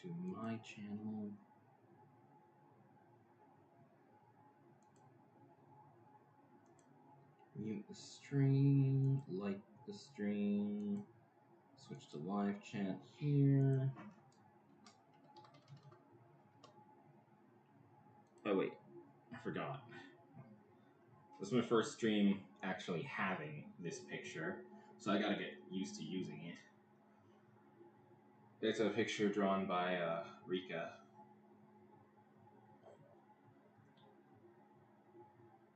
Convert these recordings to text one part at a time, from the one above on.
to my channel. Mute the stream, like the stream, switch to live chat here. Oh wait, I forgot. This is my first stream actually having this picture, so I gotta get used to using it. It's a picture drawn by Rika.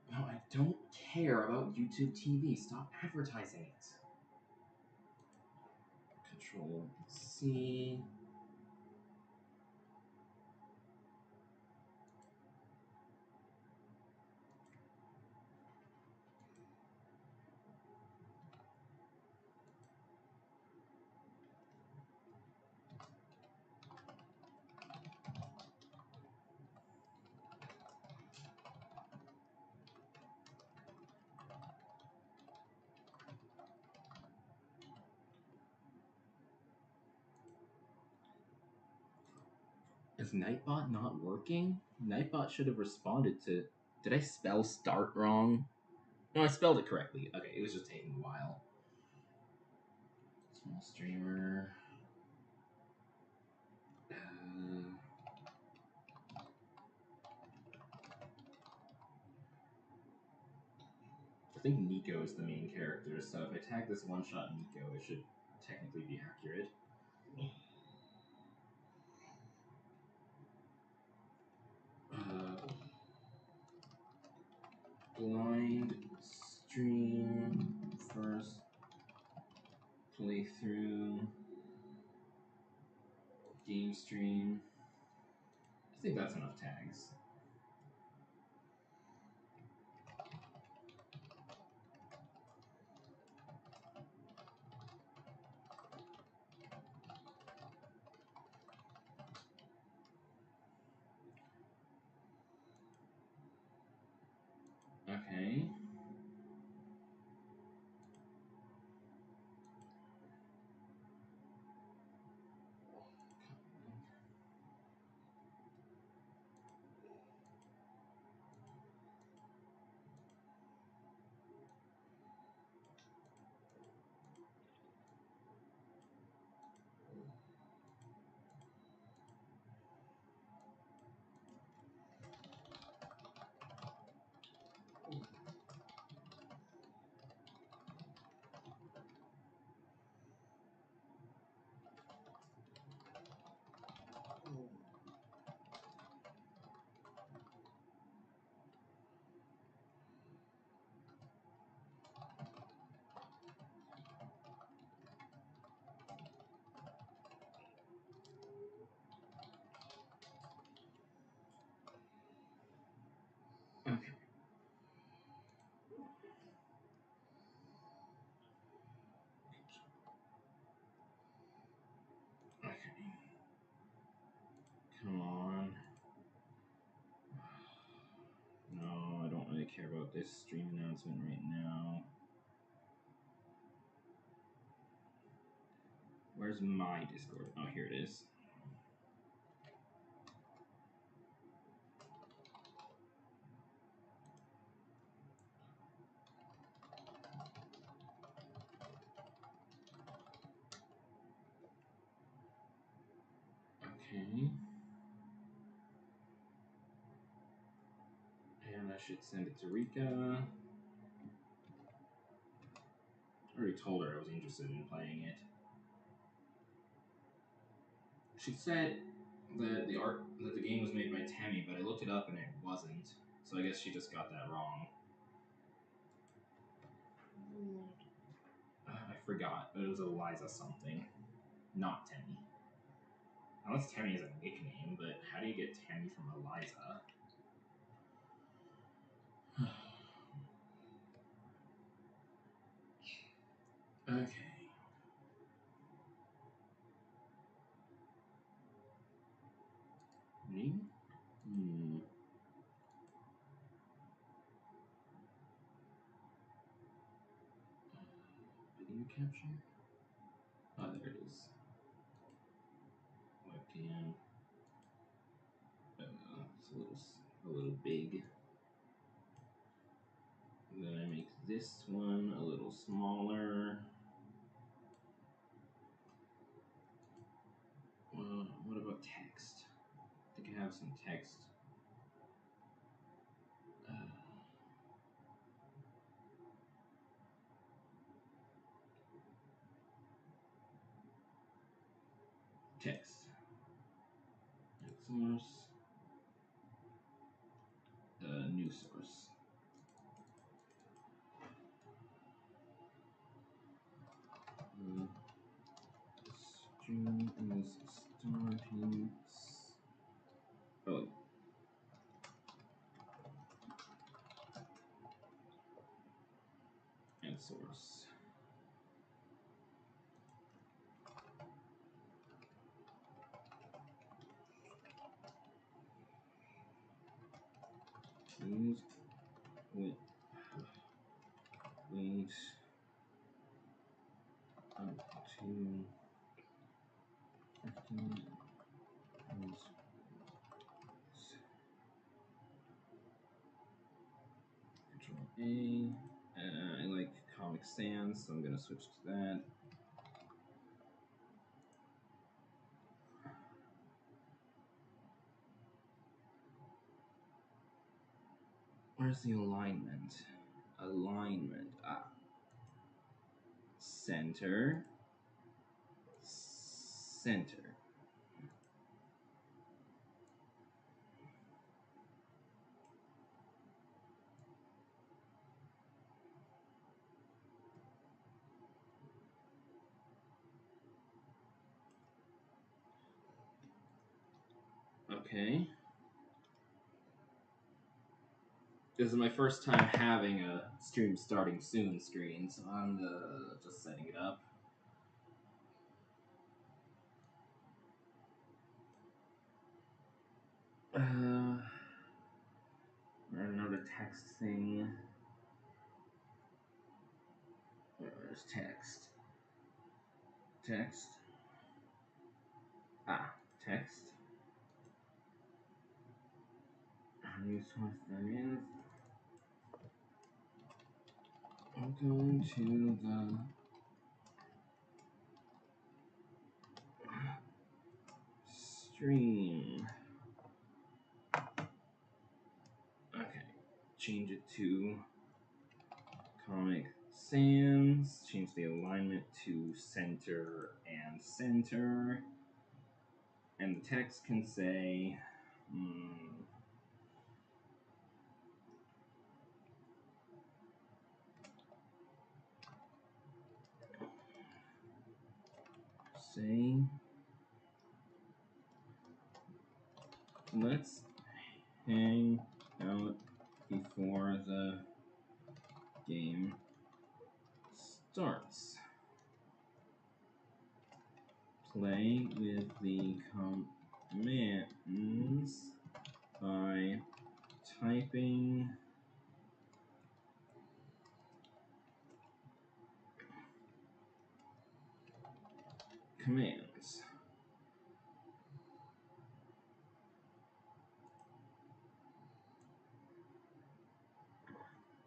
No, I don't care about YouTube TV. Stop advertising it. Control C. Is Nightbot not working? Nightbot should have responded to... Did I spell start wrong? No, I spelled it correctly. Okay, it was just taking a while. Small streamer. I think Nico is the main character, so if I tag this one-shot Nico, it should technically be accurate. Blind stream first playthrough game stream. I think that's enough tags. Okay. Okay. Okay. Come on. No, I don't really care about this stream announcement right now. Where's my Discord? Oh, here it is. Okay. And I should send it to Rika. I already told her I was interested in playing it. She said that the game was made by Tammy, but I looked it up and it wasn't. So I guess she just got that wrong. I forgot, but it was Eliza something, not Tammy. Unless Tammy is a nickname, but how do you get Tammy from Eliza? Okay. Me? Video capture? Oh, there it is. PM. It's a little big. Then I make this one a little smaller. What about text? I think I have some text. Text. Source. New source. Stream is starting. Oh. And source. Please wait up to 15 Control A. I like Comic Sans, so I'm going to switch to that. Where's the alignment? Alignment. Center. Center. Okay. This is my first time having a stream starting soon screen, so I'm just setting it up. Another text thing. There's text. Text. Text. New source there is. Welcome to the stream. Okay, change it to Comic Sans. Change the alignment to center and center. And the text can say, let's hang out before the game starts. Play with the commands by typing commands.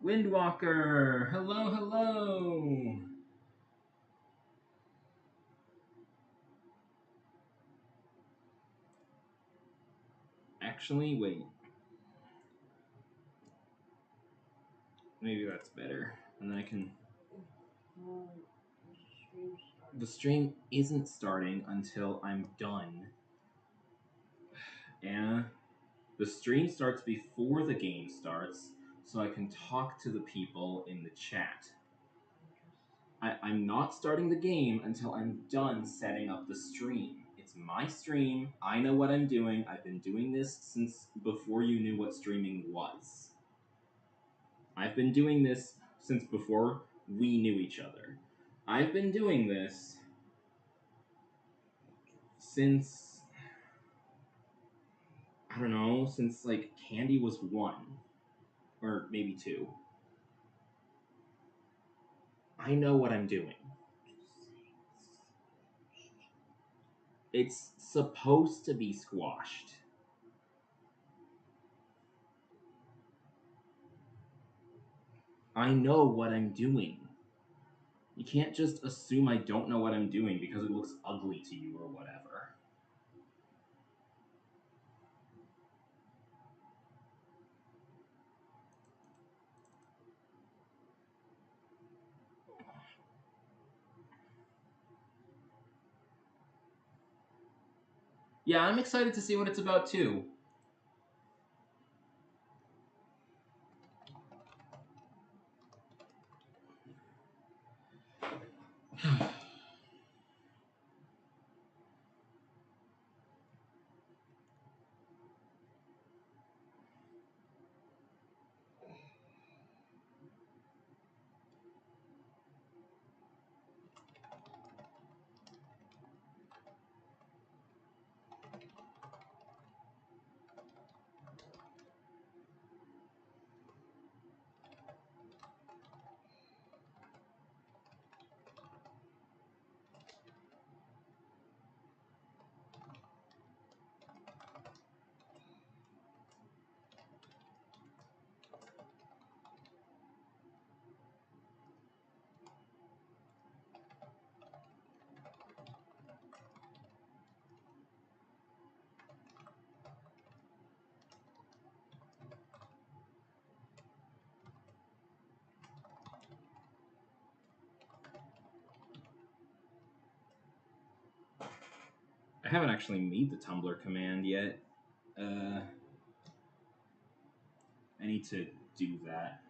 Windwalker! Hello, hello! Actually, wait. Maybe that's better. And then I can... The stream isn't starting until I'm done. Anna, the stream starts before the game starts, so I can talk to the people in the chat. I'm not starting the game until I'm done setting up the stream. It's my stream. I know what I'm doing. I've been doing this since before you knew what streaming was. I've been doing this since before we knew each other. I've been doing this since, I don't know, since like Candy was 1. Or maybe 2. I know what I'm doing. It's supposed to be squashed. I know what I'm doing. You can't just assume I don't know what I'm doing because it looks ugly to you or whatever. Yeah, I'm excited to see what it's about too. I haven't actually made the Tumblr command yet. I need to do that.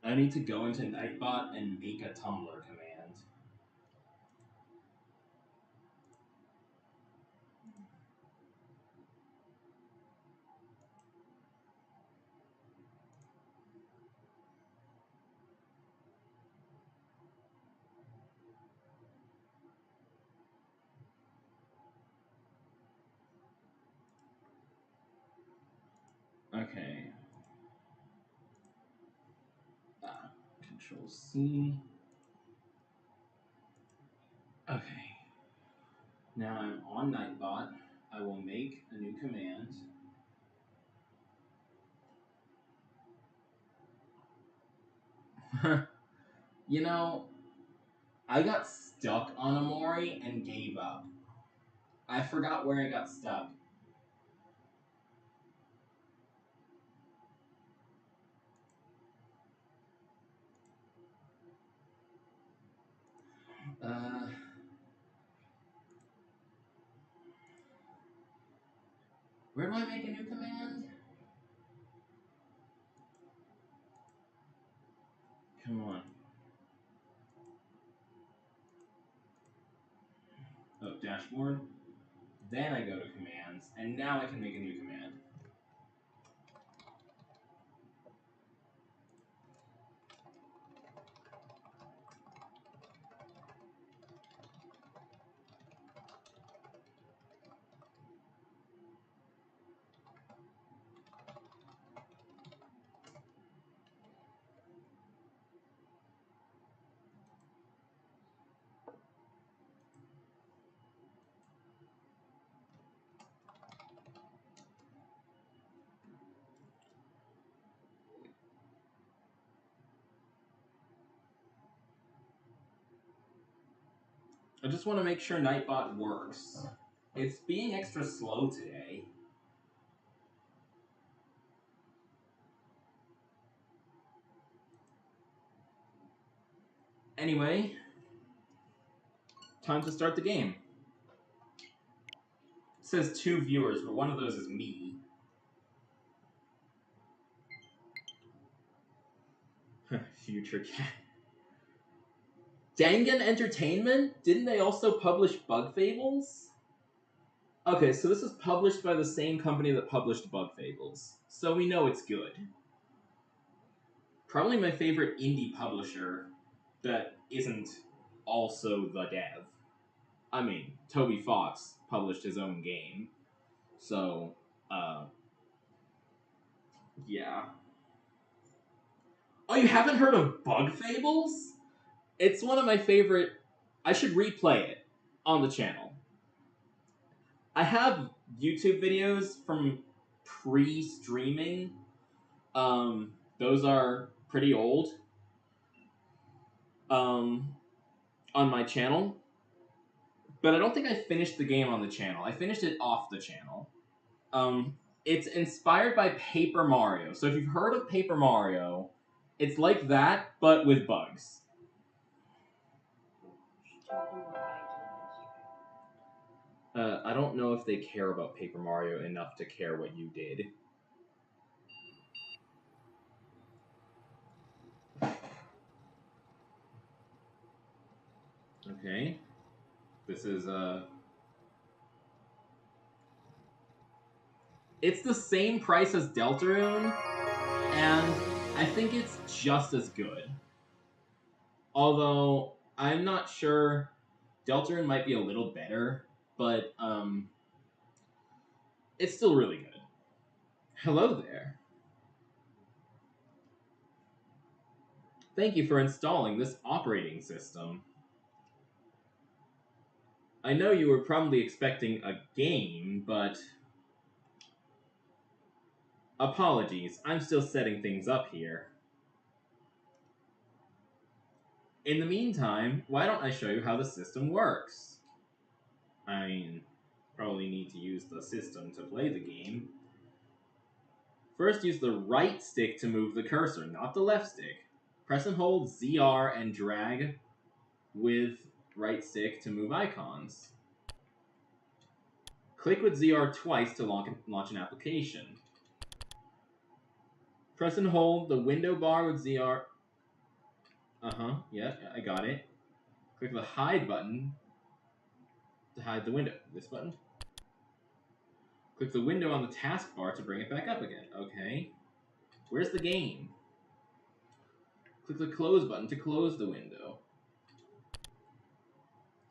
I need to go into Nightbot and make a Tumblr command. Okay. Control C. Okay. Now I'm on Nightbot. I will make a new command. You know, I got stuck on Amori and gave up. I forgot where I got stuck. Where do I make a new command? Come on. Oh, dashboard. Then I go to commands, and now I can make a new command. I just want to make sure Nightbot works. It's being extra slow today. Anyway, time to start the game. It says 2 viewers, but one of those is me. Future cat. Dangan Entertainment? Didn't they also publish Bug Fables? Okay, so this is published by the same company that published Bug Fables, so we know it's good. Probably my favorite indie publisher that isn't also the dev. I mean, Toby Fox published his own game, so, yeah. Oh, you haven't heard of Bug Fables? It's one of my favorite. I should replay it on the channel. I have YouTube videos from pre-streaming. Those are pretty old. On my channel, but I don't think I finished the game on the channel. I finished it off the channel. It's inspired by Paper Mario. So if you've heard of Paper Mario, it's like that, but with bugs. I don't know if they care about Paper Mario enough to care what you did. Okay. This is, It's the same price as Deltarune, and I think it's just as good. Although, I'm not sure... Deltarune might be a little better, but, it's still really good. Hello there. Thank you for installing this operating system. I know you were probably expecting a game, but... Apologies, I'm still setting things up here. In the meantime, why don't I show you how the system works? I mean, probably need to use the system to play the game. First, use the right stick to move the cursor, not the left stick. Press and hold ZR and drag with right stick to move icons. Click with ZR twice to launch an application. Press and hold the window bar with ZR. Yeah, I got it. Click the hide button to hide the window. This button. Click the window on the taskbar to bring it back up again. Okay. Where's the game? Click the close button to close the window.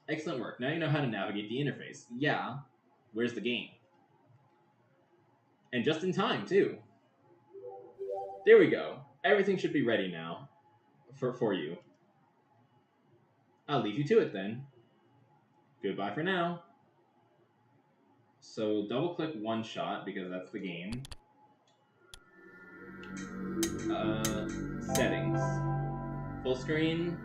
Excellent work. Now you know how to navigate the interface. Yeah. Where's the game? And just in time, too. There we go. Everything should be ready now for you. I'll leave you to it then. Goodbye for now. So double click Oneshot because that's the game. Settings. Full screen.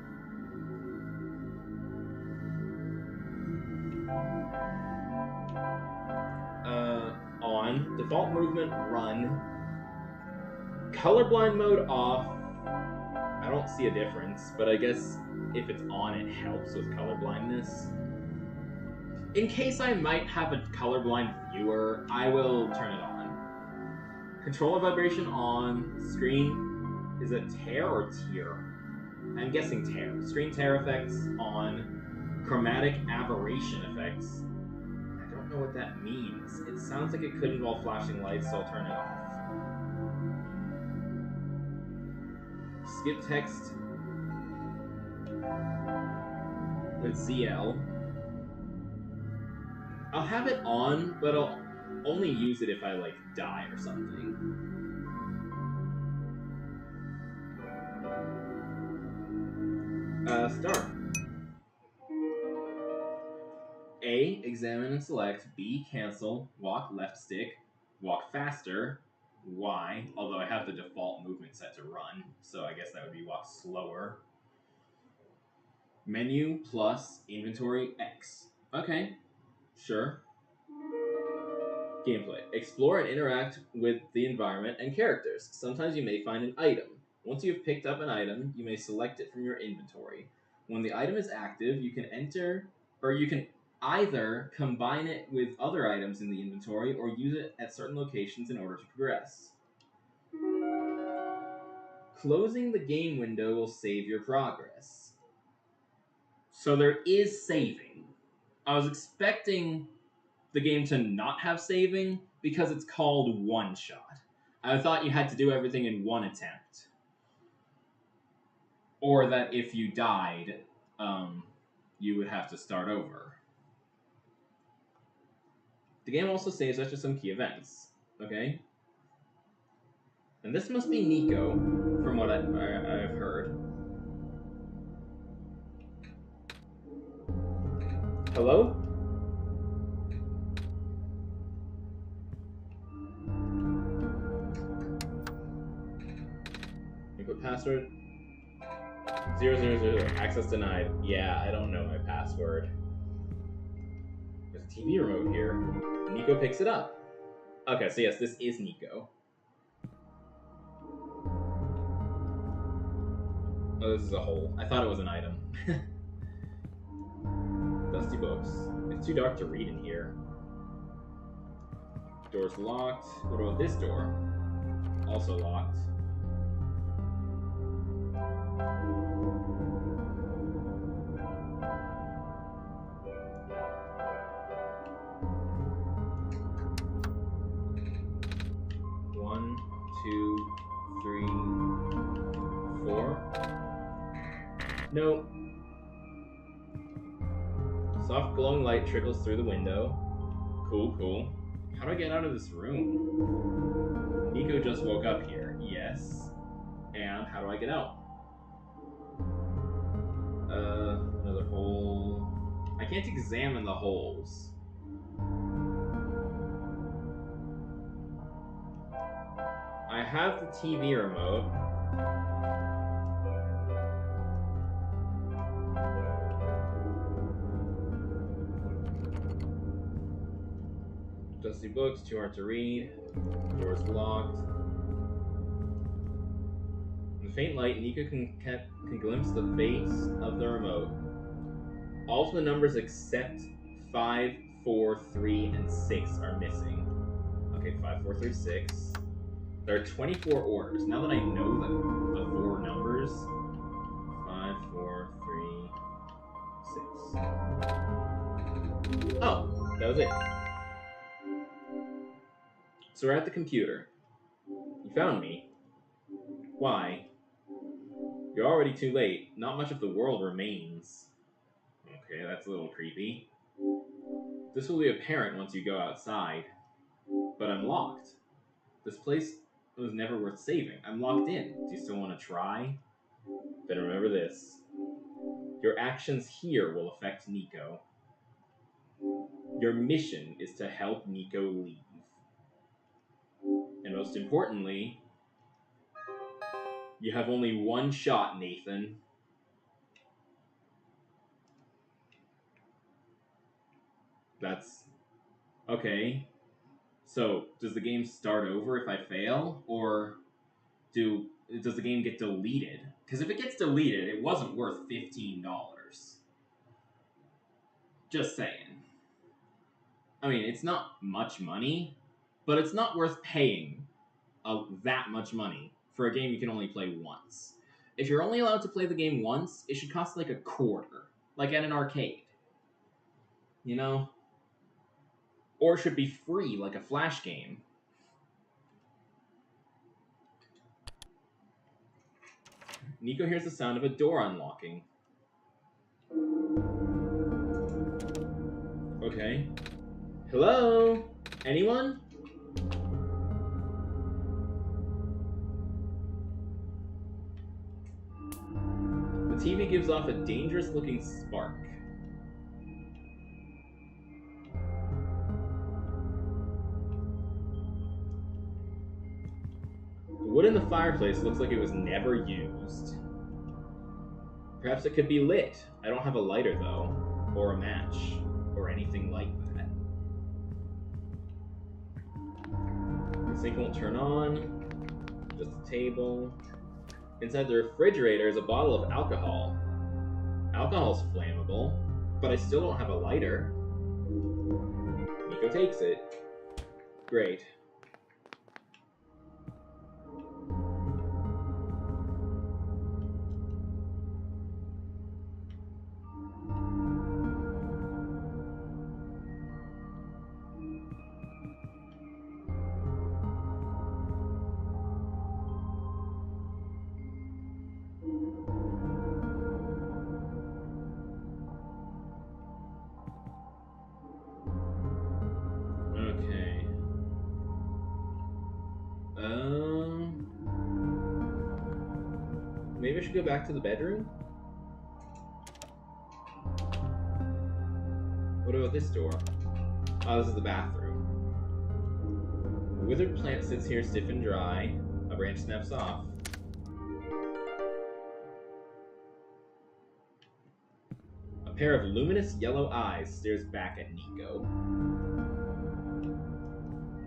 On. Default movement, run. Colorblind mode off. I don't see a difference, but I guess if it's on, it helps with colorblindness. In case I might have a colorblind viewer, I will turn it on. Controller vibration on. Screen, is it tear or tear? I'm guessing tear. Screen tear effects on. Chromatic aberration effects. I don't know what that means. It sounds like it could involve flashing lights, so I'll turn it off. Skip text with ZL. I'll have it on, but I'll only use it if I, like, die or something. Start. A, examine and select. B, cancel. Walk left stick. Walk faster. Y, although I have the default movement set to run, so I guess that would be walk slower. Menu plus inventory X. Okay, sure. Gameplay. Explore and interact with the environment and characters. Sometimes you may find an item. Once you have picked up an item, you may select it from your inventory. When the item is active, you can enter, or you can either combine it with other items in the inventory or use it at certain locations in order to progress. Closing the game window will save your progress. So there is saving. I was expecting the game to not have saving because it's called Oneshot. I thought you had to do everything in one attempt. Or that if you died, you would have to start over. The game also saves after some key events. Okay? And this must be Nico, from what I've heard. Hello? Input password 000. Access denied. Yeah, I don't know my password. There's a TV remote here. Nico picks it up. Okay, so yes, this is Nico. Oh, this is a hole. I thought it was an item. Dusty books. It's too dark to read in here. Door's locked. What about this door? Also locked. One, two, three, four. Nope. Soft glowing light trickles through the window. Cool, cool. How do I get out of this room? Nico just woke up here. Yes. And how do I get out? Another hole. I can't examine the holes. I have the TV remote. Dusty books, too hard to read. Door's locked. In the faint light, Nico can glimpse the face of the remote. All of the numbers except 5, 4, 3, and 6 are missing. Okay, 5, 4, 3, 6. There are 24 orders. Now that I know the 4 numbers, 5, 4, 3, 6. Oh, that was it. So we're at the computer. You found me. Why? You're already too late. Not much of the world remains. Okay, that's a little creepy. This will be apparent once you go outside. But I'm locked. This place was never worth saving. I'm locked in. Do you still want to try? Then remember this. Your actions here will affect Nico. Your mission is to help Nico leave. And most importantly, you have only one shot, Nathan. That's... okay. So, does the game start over if I fail? Or does the game get deleted? Because if it gets deleted, it wasn't worth $15. Just saying. I mean, it's not much money, but it's not worth paying that much money for a game you can only play once. If you're only allowed to play the game once, it should cost like $0.25, like at an arcade. You know? Or it should be free, like a Flash game. Nico hears the sound of a door unlocking. Okay. Hello? Anyone? The TV gives off a dangerous-looking spark. The wood in the fireplace looks like it was never used. Perhaps it could be lit. I don't have a lighter, though. Or a match. Or anything like that. The sink won't turn on. Just a table. Inside the refrigerator is a bottle of alcohol. Alcohol's flammable, but I still don't have a lighter. Nico takes it. Great. Maybe I should go back to the bedroom? What about this door? Oh, this is the bathroom. A withered plant sits here stiff and dry. A branch snaps off. A pair of luminous yellow eyes stares back at Nico.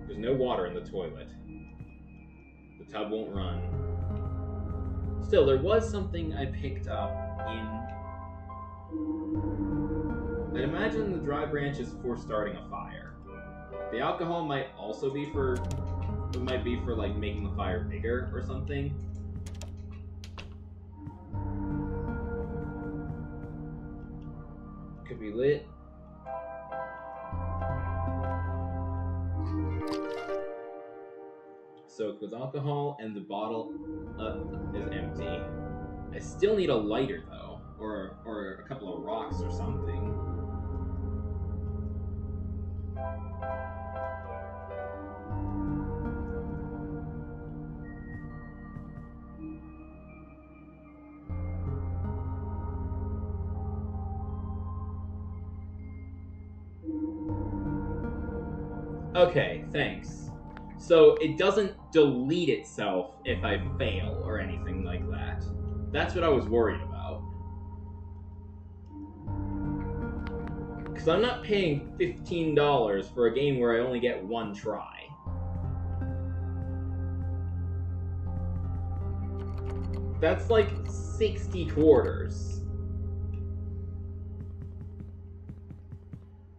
There's no water in the toilet. The tub won't run. Still, there was something I picked up in... I'd imagine the dry branch is for starting a fire. The alcohol might also be for... It might be for, like, making the fire bigger or something. Could be lit. Soaked with alcohol, and the bottle is empty. I still need a lighter, though. Or a couple of rocks or something. Okay, thanks. So it doesn't delete itself if I fail or anything like that. That's what I was worried about. Because I'm not paying $15 for a game where I only get one try. That's like 60 quarters.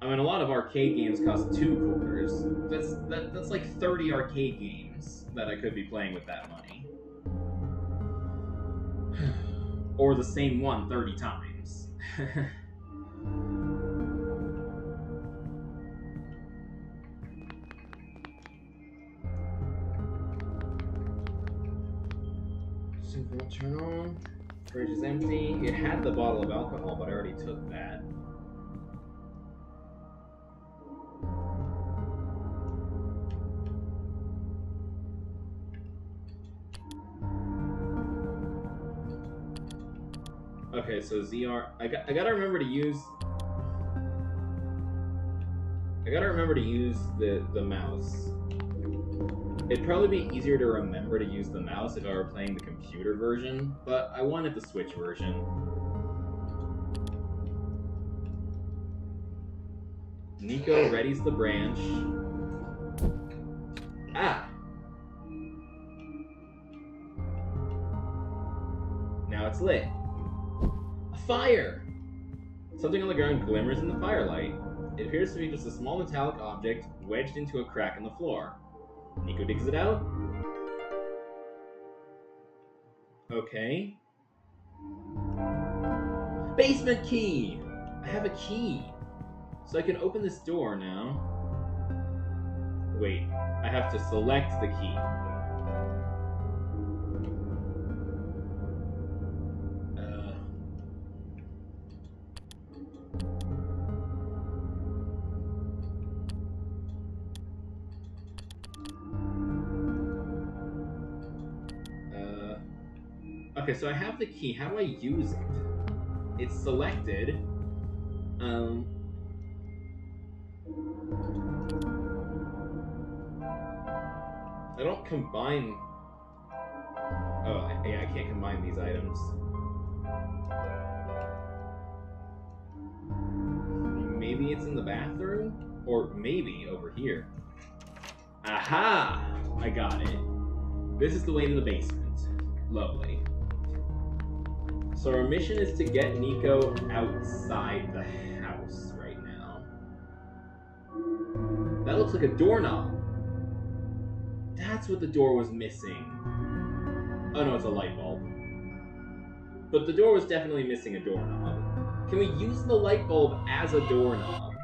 I mean, a lot of arcade games cost 2 quarters. That's like 30 arcade games that I could be playing with that money. Or the same one 30 times. Simple turn on. Fridge is empty. It had the bottle of alcohol, but I already took that. Okay, so ZR. I gotta remember to use. I gotta remember to use the mouse. It'd probably be easier to remember to use the mouse if I were playing the computer version, but I wanted the Switch version. Nico readies the branch. Ah! Now it's lit. A fire! Something on the ground glimmers in the firelight. It appears to be just a small metallic object wedged into a crack in the floor. Nico digs it out. Okay. Basement key! I have a key. So I can open this door now. Wait, I have to select the key. Okay, so I have the key. How do I use it? It's selected. I don't combine... Oh, yeah, I can't combine these items. Maybe it's in the bathroom? Or maybe over here. Aha! I got it. This is the way to the basement. Lovely. So our mission is to get Nico outside the house right now. That looks like a doorknob. That's what the door was missing. Oh no, it's a light bulb. But the door was definitely missing a doorknob. Can we use the light bulb as a doorknob?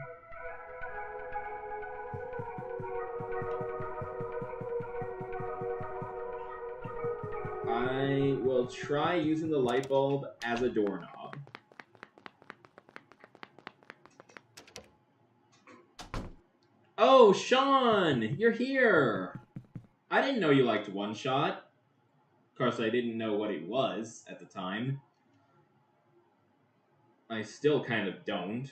I will try using the light bulb as a doorknob. Oh, Sean! You're here! I didn't know you liked One Shot. Of course, I didn't know what it was at the time. I still kind of don't.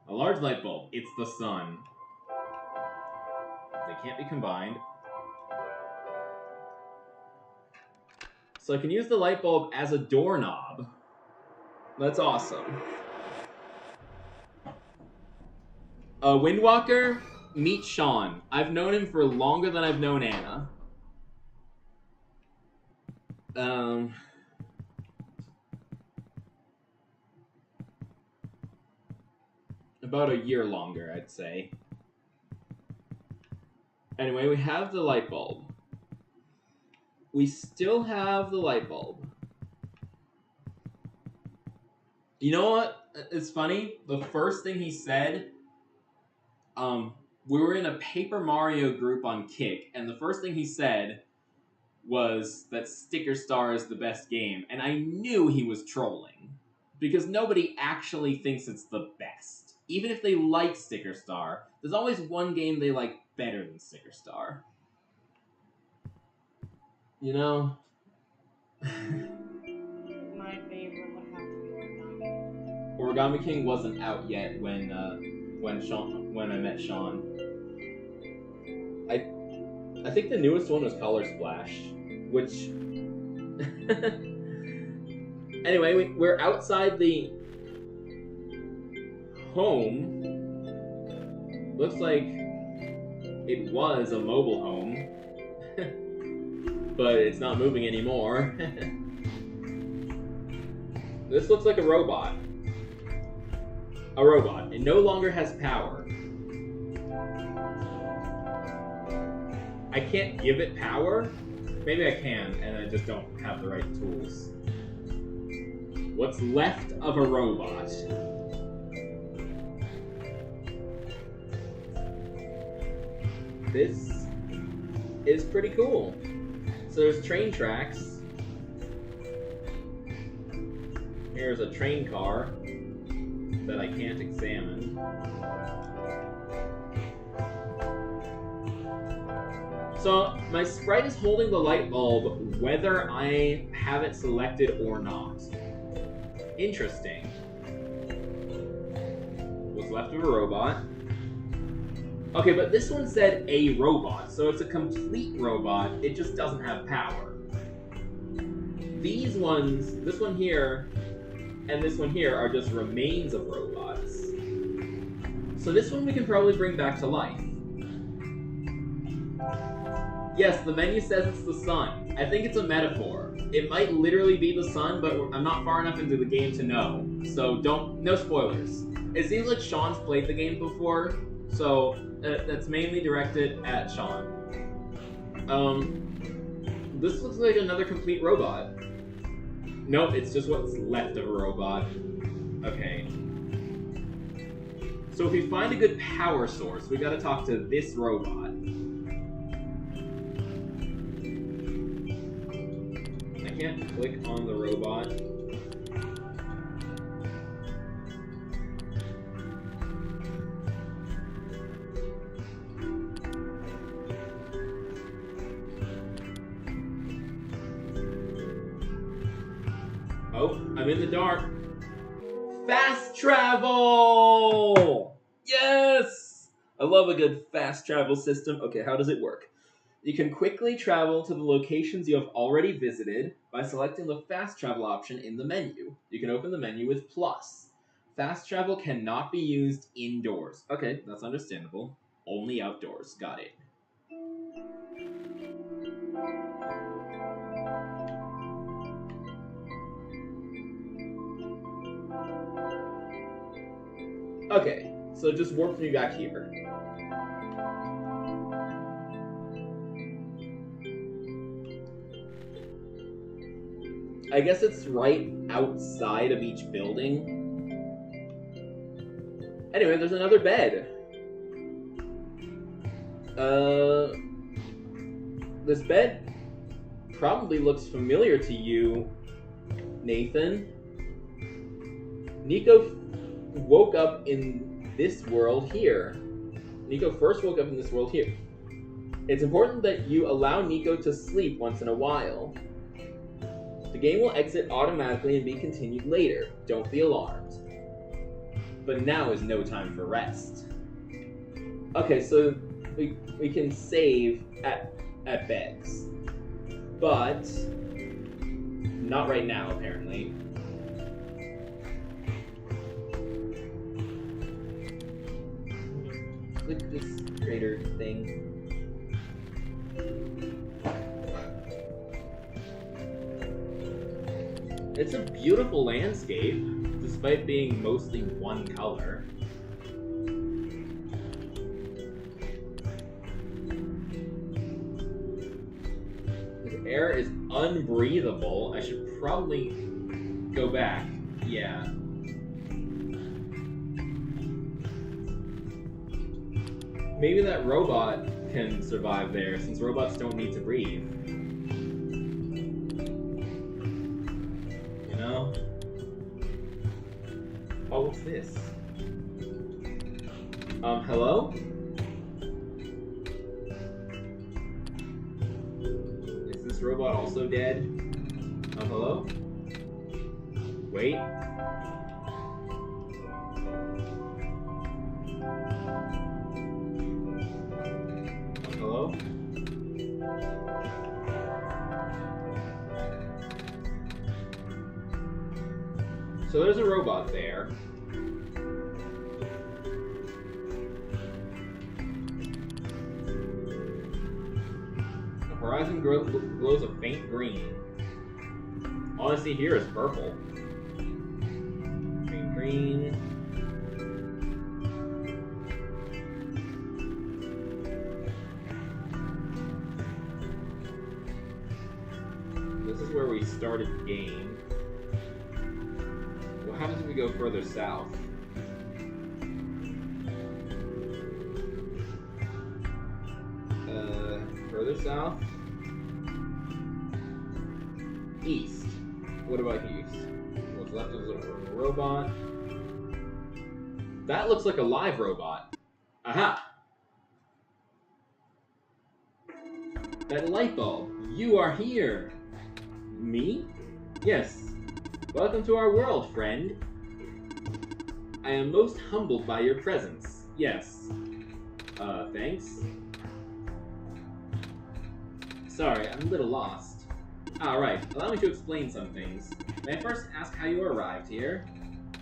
A large light bulb. It's the sun. They can't be combined. So I can use the light bulb as a doorknob. That's awesome. Windwalker, meet Sean. I've known him for longer than I've known Anna. About a year longer, I'd say. Anyway, we have the light bulb. We still have the light bulb. You know what? It's funny. The first thing he said, we were in a Paper Mario group on Kick, and the first thing he said was that Sticker Star is the best game, and I knew he was trolling, because nobody actually thinks it's the best. Even if they like Sticker Star, there's always one game they like better than Sticker Star. You know? My favorite would have to be Origami. Origami King wasn't out yet when I met Sean. I think the newest one was Color Splash, which... Anyway, we're outside the home. Looks like it was a mobile home. But it's not moving anymore. This looks like a robot. A robot. It no longer has power. I can't give it power? Maybe I can, and I just don't have the right tools. What's left of a robot? This is pretty cool. So there's train tracks. Here's a train car that I can't examine. So my sprite is holding the light bulb whether I have it selected or not. Interesting. What's left of a robot? Okay, but this one said a robot, so it's a complete robot, it just doesn't have power. These ones, this one here, and this one here are just remains of robots. So this one we can probably bring back to life. Yes, the menu says it's the sun. I think it's a metaphor. It might literally be the sun, but I'm not far enough into the game to know. So no spoilers. It seems like Sean's played the game before, so that's mainly directed at Sean. This looks like another complete robot. Nope, it's just what's left of a robot. Okay. So if we find a good power source, we gotta talk to this robot. I can't click on the robot. Oh, I'm in the dark. Fast travel! Yes! I love a good fast travel system. Okay, how does it work? You can quickly travel to the locations you have already visited by selecting the fast travel option in the menu. You can open the menu with plus. Fast travel cannot be used indoors. Okay, that's understandable. Only outdoors. Got it. Okay, so it just warps me back here. I guess it's right outside of each building. Anyway, there's another bed. This bed probably looks familiar to you, Nathan. Nico woke up in this world here. Nico first woke up in this world here. It's important that you allow Nico to sleep once in a while. The game will exit automatically and be continued later. Don't be alarmed. But now is no time for rest. Okay, so we can save at Beggs. But not right now, apparently. Look at this crater thing. It's a beautiful landscape, despite being mostly one color. The air is unbreathable. I should probably go back. Yeah. Maybe that robot can survive there, since robots don't need to breathe. You know? Oh, what's this? Hello? Is this robot also dead? Hello? Wait. Hello? So there's a robot there. The horizon glows a faint green. All I see here is purple. Green. This is where we started the game. What happens if we go further south? Further south? East. What about east? What's left is a robot. That looks like a live robot. Aha! That light bulb. You are here. Me? Yes. Welcome to our world, friend. I am most humbled by your presence. Yes. Thanks. Sorry, I'm a little lost. Alright, allow me to explain some things. May I first ask how you arrived here?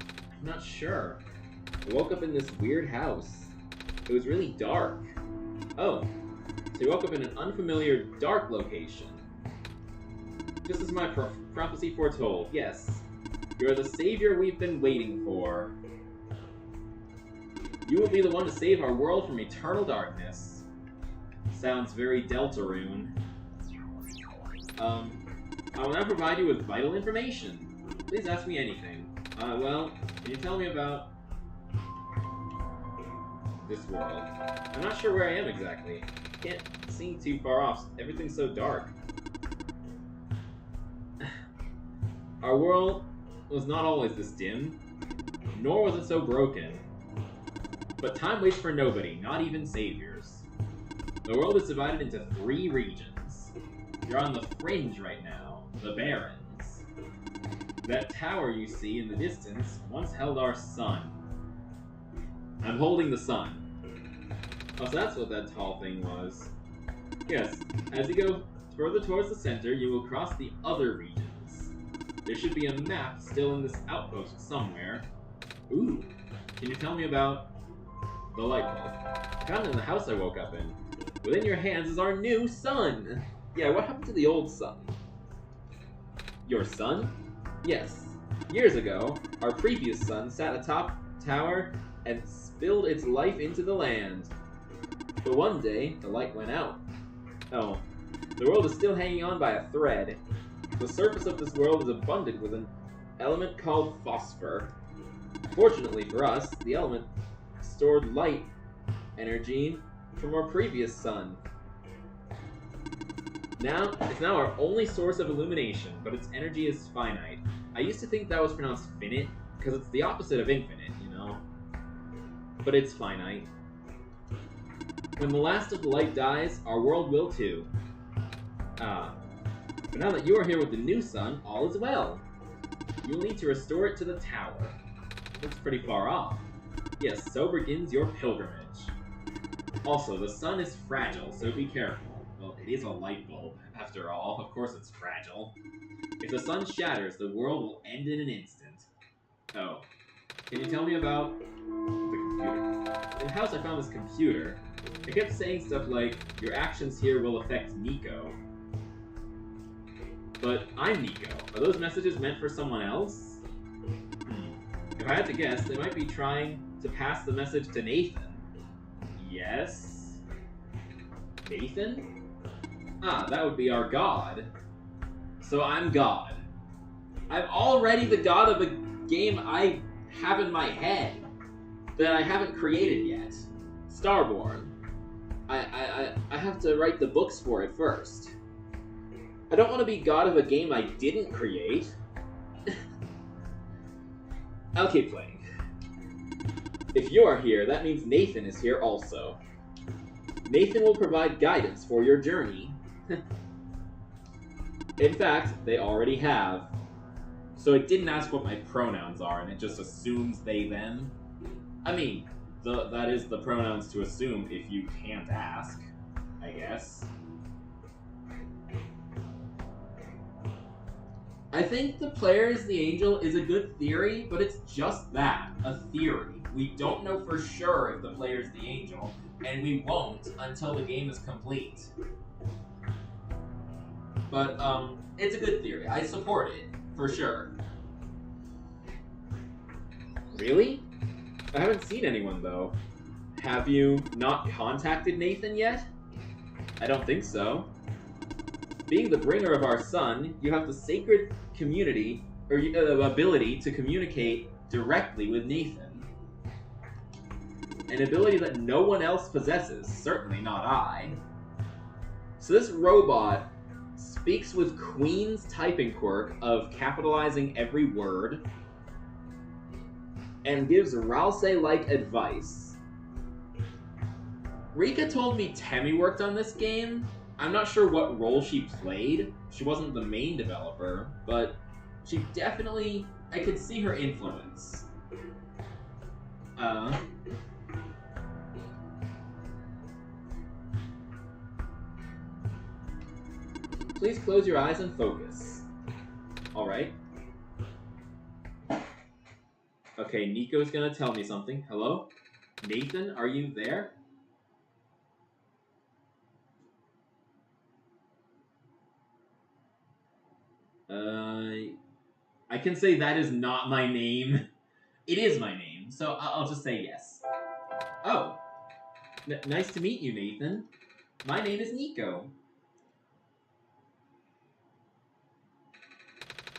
I'm not sure. I woke up in this weird house. It was really dark. Oh, so you woke up in an unfamiliar, dark location. Just as my prophecy foretold, yes. You're the savior we've been waiting for. You will be the one to save our world from eternal darkness. Sounds very Deltarune. I will now provide you with vital information. Please ask me anything. Well, can you tell me about this world? I'm not sure where I am exactly. Can't see too far off. Everything's so dark. Our world was not always this dim, nor was it so broken. But time waits for nobody, not even saviors. The world is divided into 3 regions. You're on the fringe right now, the Barrens. That tower you see in the distance once held our sun. I'm holding the sun. Oh, so that's what that tall thing was. Yes, as you go further towards the center, you will cross the other regions. There should be a map still in this outpost somewhere. Ooh, can you tell me about the light bulb? I found it in the house I woke up in. Within your hands is our new sun! Yeah, what happened to the old sun? Your sun? Yes. Years ago, our previous sun sat atop the tower and spilled its life into the land. But one day, the light went out. Oh, the world is still hanging on by a thread. The surface of this world is abundant with an element called phosphor. Fortunately for us, the element stored light energy from our previous sun. It's now our only source of illumination, but its energy is finite. I used to think that was pronounced finite, because it's the opposite of infinite, you know? But it's finite. When the last of the light dies, our world will too. But now that you are here with the new sun, all is well. You'll need to restore it to the tower. It's pretty far off. Yes, so begins your pilgrimage. Also, the sun is fragile, so be careful. Well, it is a light bulb, after all. Of course it's fragile. If the sun shatters, the world will end in an instant. Oh. Can you tell me about the computer? In the house I found this computer. It kept saying stuff like, your actions here will affect Nico. But I'm Nico. Are those messages meant for someone else? If I had to guess, they might be trying to pass the message to Nathan. Yes? Nathan? Ah, that would be our god. So I'm God. I'm already the god of a game I have in my head that I haven't created yet. Starborn. I have to write the books for it first. I don't want to be god of a game I didn't create. I'll keep playing. If you're here, that means Nathan is here also. Nathan will provide guidance for your journey. In fact, they already have. So it didn't ask what my pronouns are, and it just assumes they, them. I mean, that is the pronouns to assume if you can't ask, I guess. I think the player is the angel is a good theory, but it's just that, a theory. We don't know for sure if the player is the angel, and we won't until the game is complete. But, it's a good theory. I support it, for sure. Really? I haven't seen anyone, though. Have you not contacted Nathan yet? I don't think so. Being the bringer of our son, you have the sacred community, or ability to communicate directly with Nathan. An ability that no one else possesses, certainly not I. So this robot speaks with Queen's typing quirk of capitalizing every word, and gives Ralsei-like advice. Rika told me Temmie worked on this game. I'm not sure what role she played. She wasn't the main developer, but she definitely... I could see her influence. Please close your eyes and focus. Alright. Okay, Nico's gonna tell me something. Hello? Nathan, are you there? I can say that is not my name. It is my name, so I'll just say yes. Oh. Nice to meet you, Nathan. My name is Nico.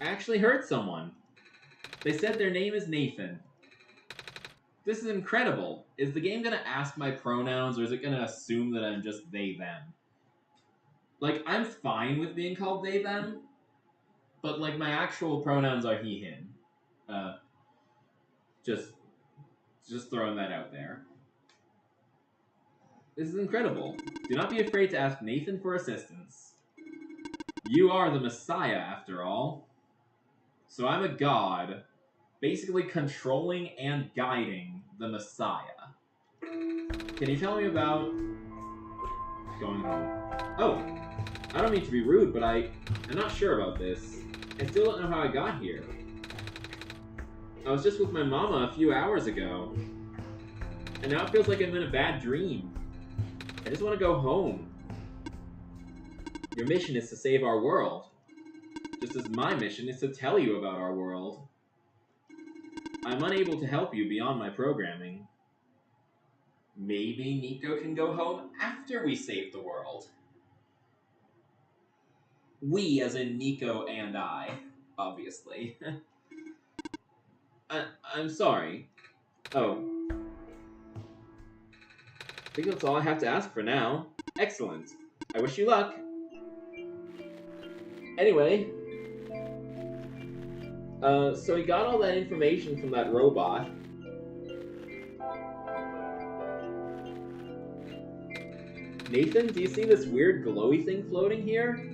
I actually heard someone. They said their name is Nathan. This is incredible. Is the game gonna ask my pronouns, or is it gonna assume that I'm just they, them? Like, I'm fine with being called they, them, but, like, my actual pronouns are he, him. Just throwing that out there. This is incredible. Do not be afraid to ask Nathan for assistance. You are the Messiah, after all. So I'm a god, basically controlling and guiding the Messiah. Can you tell me about going home? Oh, I don't mean to be rude, but I'm not sure about this. I still don't know how I got here. I was just with my mama a few hours ago, and now it feels like I'm in a bad dream. I just want to go home. Your mission is to save our world, just as my mission is to tell you about our world. I'm unable to help you beyond my programming. Maybe Nico can go home after we save the world. We, as in Nico and I, obviously. I'm sorry. Oh. I think that's all I have to ask for now. Excellent. I wish you luck. Anyway. So we got all that information from that robot. Nathan, do you see this weird glowy thing floating here?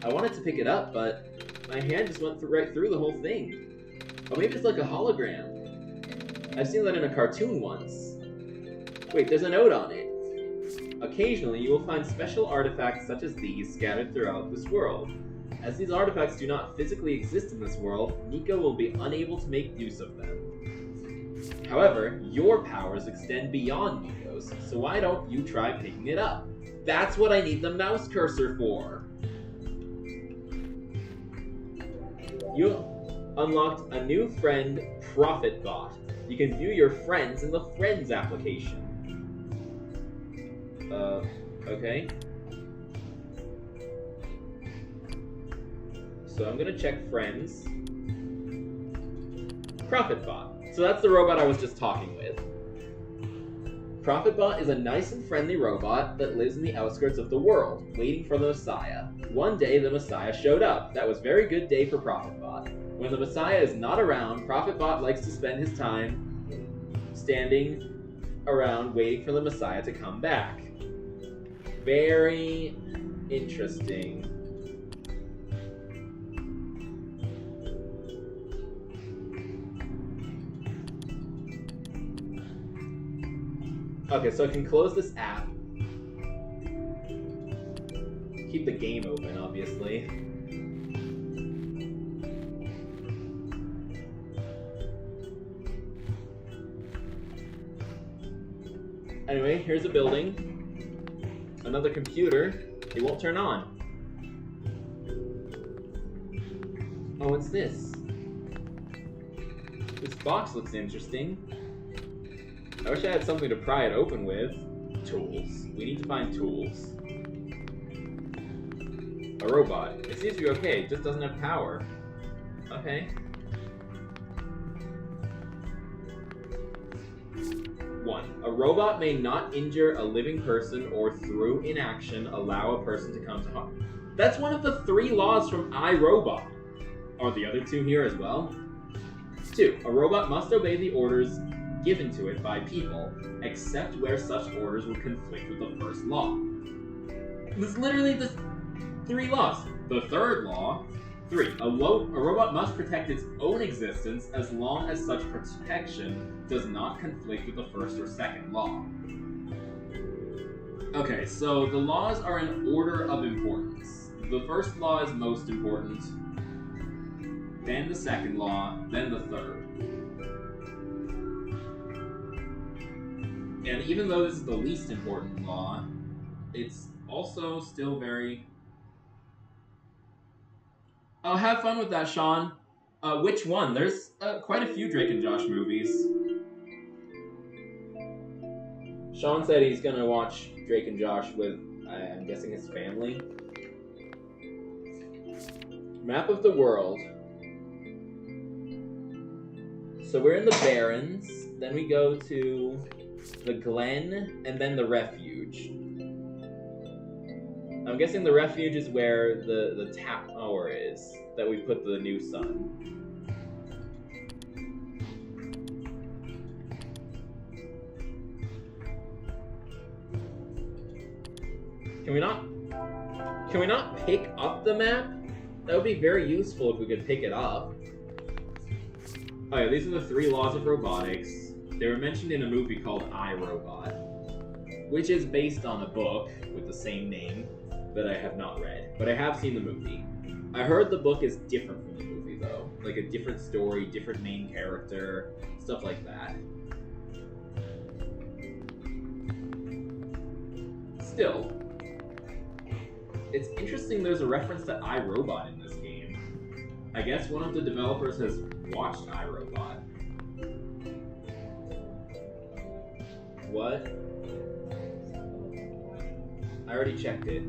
I wanted to pick it up, but my hand just went right through the whole thing. Or maybe it's like a hologram. I've seen that in a cartoon once. Wait, there's a note on it. Occasionally, you will find special artifacts such as these scattered throughout this world. As these artifacts do not physically exist in this world, Nico will be unable to make use of them. However, your powers extend beyond Nico's, so why don't you try picking it up? That's what I need the mouse cursor for! You unlocked a new friend, Profit Bot. You can view your friends in the Friends application. Okay. So I'm gonna check Friends. ProfitBot. So that's the robot I was just talking with. ProfitBot is a nice and friendly robot that lives in the outskirts of the world, waiting for the Messiah. One day the Messiah showed up. That was a very good day for ProfitBot. When the Messiah is not around, ProfitBot likes to spend his time standing around waiting for the Messiah to come back. Very interesting. Okay, so I can close this app. Keep the game open, obviously. Anyway, here's a building. Another computer. It won't turn on. Oh, what's this? This box looks interesting. I wish I had something to pry it open with. Tools. We need to find tools. A robot. It seems to be okay, it just doesn't have power. Okay. 1. A robot may not injure a living person or through inaction allow a person to come to harm. That's one of the 3 laws from iRobot. Are the other 2 here as well? 2. A robot must obey the orders given to it by people, except where such orders would conflict with the first law. This is literally the 3 laws. The 3rd law, 3. A robot must protect its own existence as long as such protection does not conflict with the 1st or 2nd law. Okay, so the laws are in order of importance. The 1st law is most important, then the 2nd law, then the 3rd. And even though this is the least important law, it's also still very... Oh, have fun with that, Sean. Which one? There's quite a few Drake and Josh movies. Sean said he's gonna watch Drake and Josh with, I'm guessing, his family. Map of the world. So we're in the Barrens, then we go to the Glen, and then the Refuge. I'm guessing the Refuge is where the tower is, that we put the new sun. Can we not pick up the map? That would be very useful if we could pick it up. Oh yeah, these are the 3 laws of robotics. They were mentioned in a movie called iRobot, which is based on a book with the same name that I have not read, but I have seen the movie. I heard the book is different from the movie though, like a different story, different main character, stuff like that. Still, it's interesting there's a reference to iRobot in this game. I guess one of the developers has watched iRobot. What? I already checked it.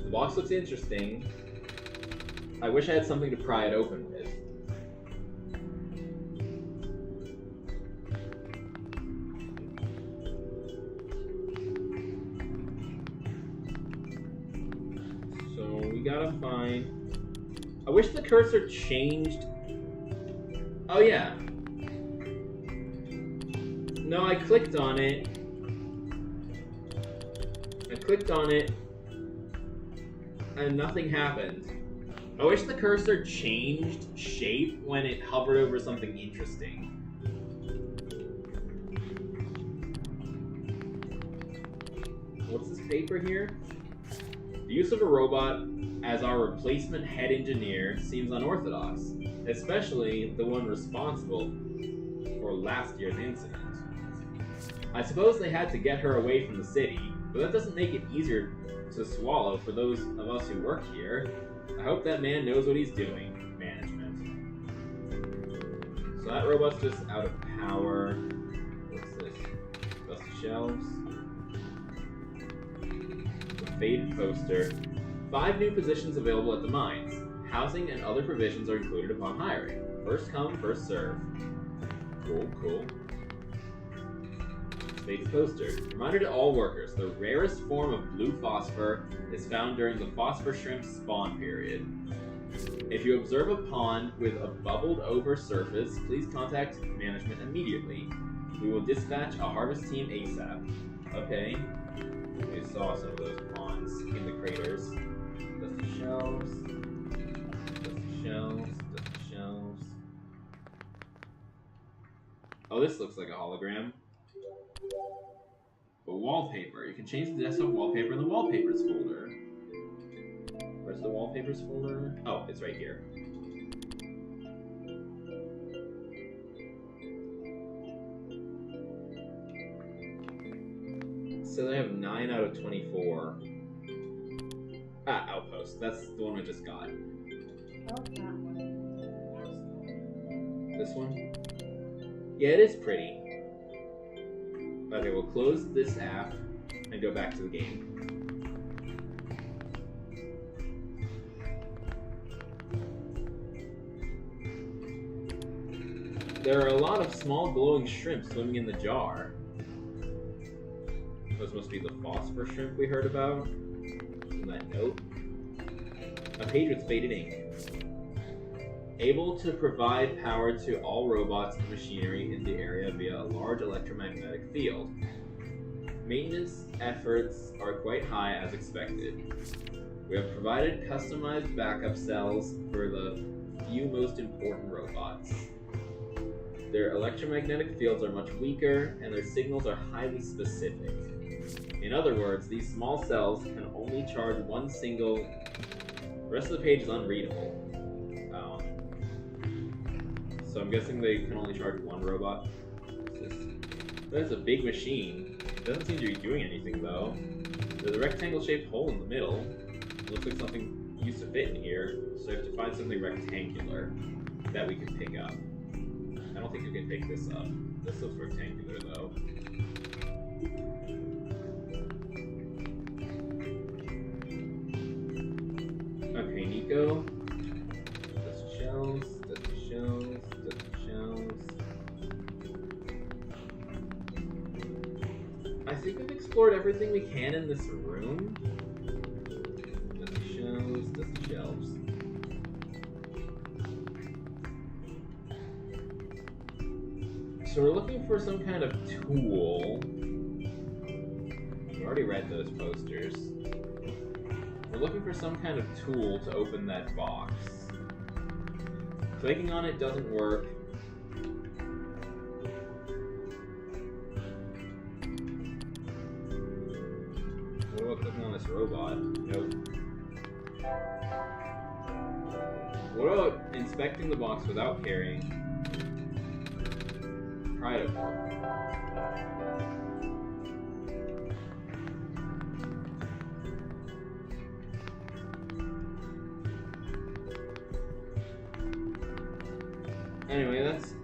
The box looks interesting. I wish I had something to pry it open with. So we gotta find... I wish the cursor changed... Oh yeah. No, I clicked on it. And nothing happened. I wish the cursor changed shape when it hovered over something interesting. what's this paper here? The use of a robot as our replacement head engineer seems unorthodox, especially the one responsible for last year's incident. I suppose they had to get her away from the city, but that doesn't make it easier to swallow for those of us who work here. I hope that man knows what he's doing. Management. So that robot's just out of power. What's this? Dusty shelves. The faded poster. 5 new positions available at the mines. Housing and other provisions are included upon hiring. First come, first serve. Cool, cool. Space poster. Reminder to all workers, the rarest form of blue phosphor is found during the phosphor shrimp spawn period. If you observe a pond with a bubbled over surface, please contact management immediately. We will dispatch a harvest team ASAP. Okay. We saw some of those ponds in the craters. Dusty shelves. Dusty shelves. Dusty shelves. Oh, this looks like a hologram. A wallpaper. You can change the desktop wallpaper in the wallpapers folder. Where's the wallpapers folder? Oh, it's right here. So they have 9 out of 24. Ah, Outpost. That's the one we just got. Oh, that one. This one? Yeah, it is pretty. Okay, we'll close this app and go back to the game. There are a lot of small glowing shrimp swimming in the jar. Those must be the phosphor shrimp we heard about in that note. A page with faded ink. Able to provide power to all robots and machinery in the area via a large electromagnetic field. Maintenance efforts are quite high as expected. We have provided customized backup cells for the few most important robots. Their electromagnetic fields are much weaker, and their signals are highly specific. In other words, these small cells can only charge one single... The rest of the page is unreadable. So I'm guessing they can only charge one robot. That's a big machine. It doesn't seem to be doing anything, though. There's a rectangle-shaped hole in the middle. It looks like something used to fit in here, so I have to find something rectangular that we can pick up. I don't think we can pick this up. This looks rectangular, though. Okay, Nico. Dusty shelves, dusty shelves, dusty shelves. I think we've explored everything we can in this room. Dusty shelves, dusty shelves. So we're looking for some kind of tool. We already read those posters. We're looking for some kind of tool to open that box. Clicking on it doesn't work. What about clicking on this robot? Nope. What about inspecting the box without carrying? Try it. Anyway, that's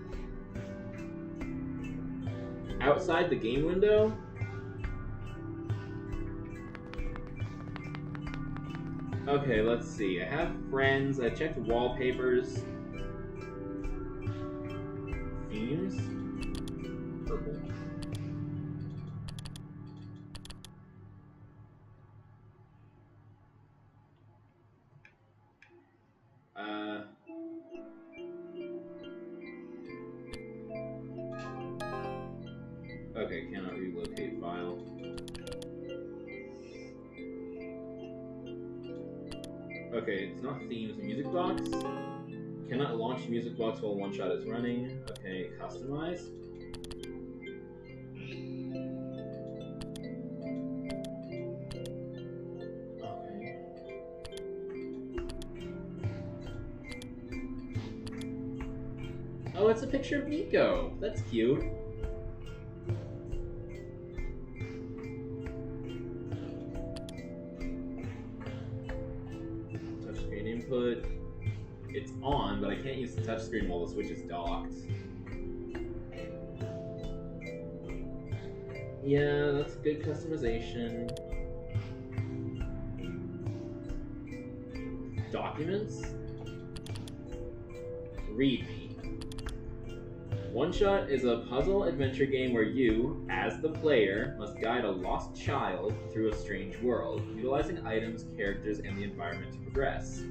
outside the game window. Okay, let's see. I have friends. I checked wallpapers. Themes? Purple. Okay, cannot relocate file. Okay, it's not themes. Music box. Cannot launch music box while one shot is running. Okay, customize. Oh, it's a picture of Nico. That's cute. Touchscreen input. It's on, but I can't use the touchscreen while the Switch is docked. Yeah, that's good customization. Documents? Read me. Oneshot is a puzzle adventure game where you, as the player, must guide a lost child through a strange world, utilizing items, characters, and the environment to progress.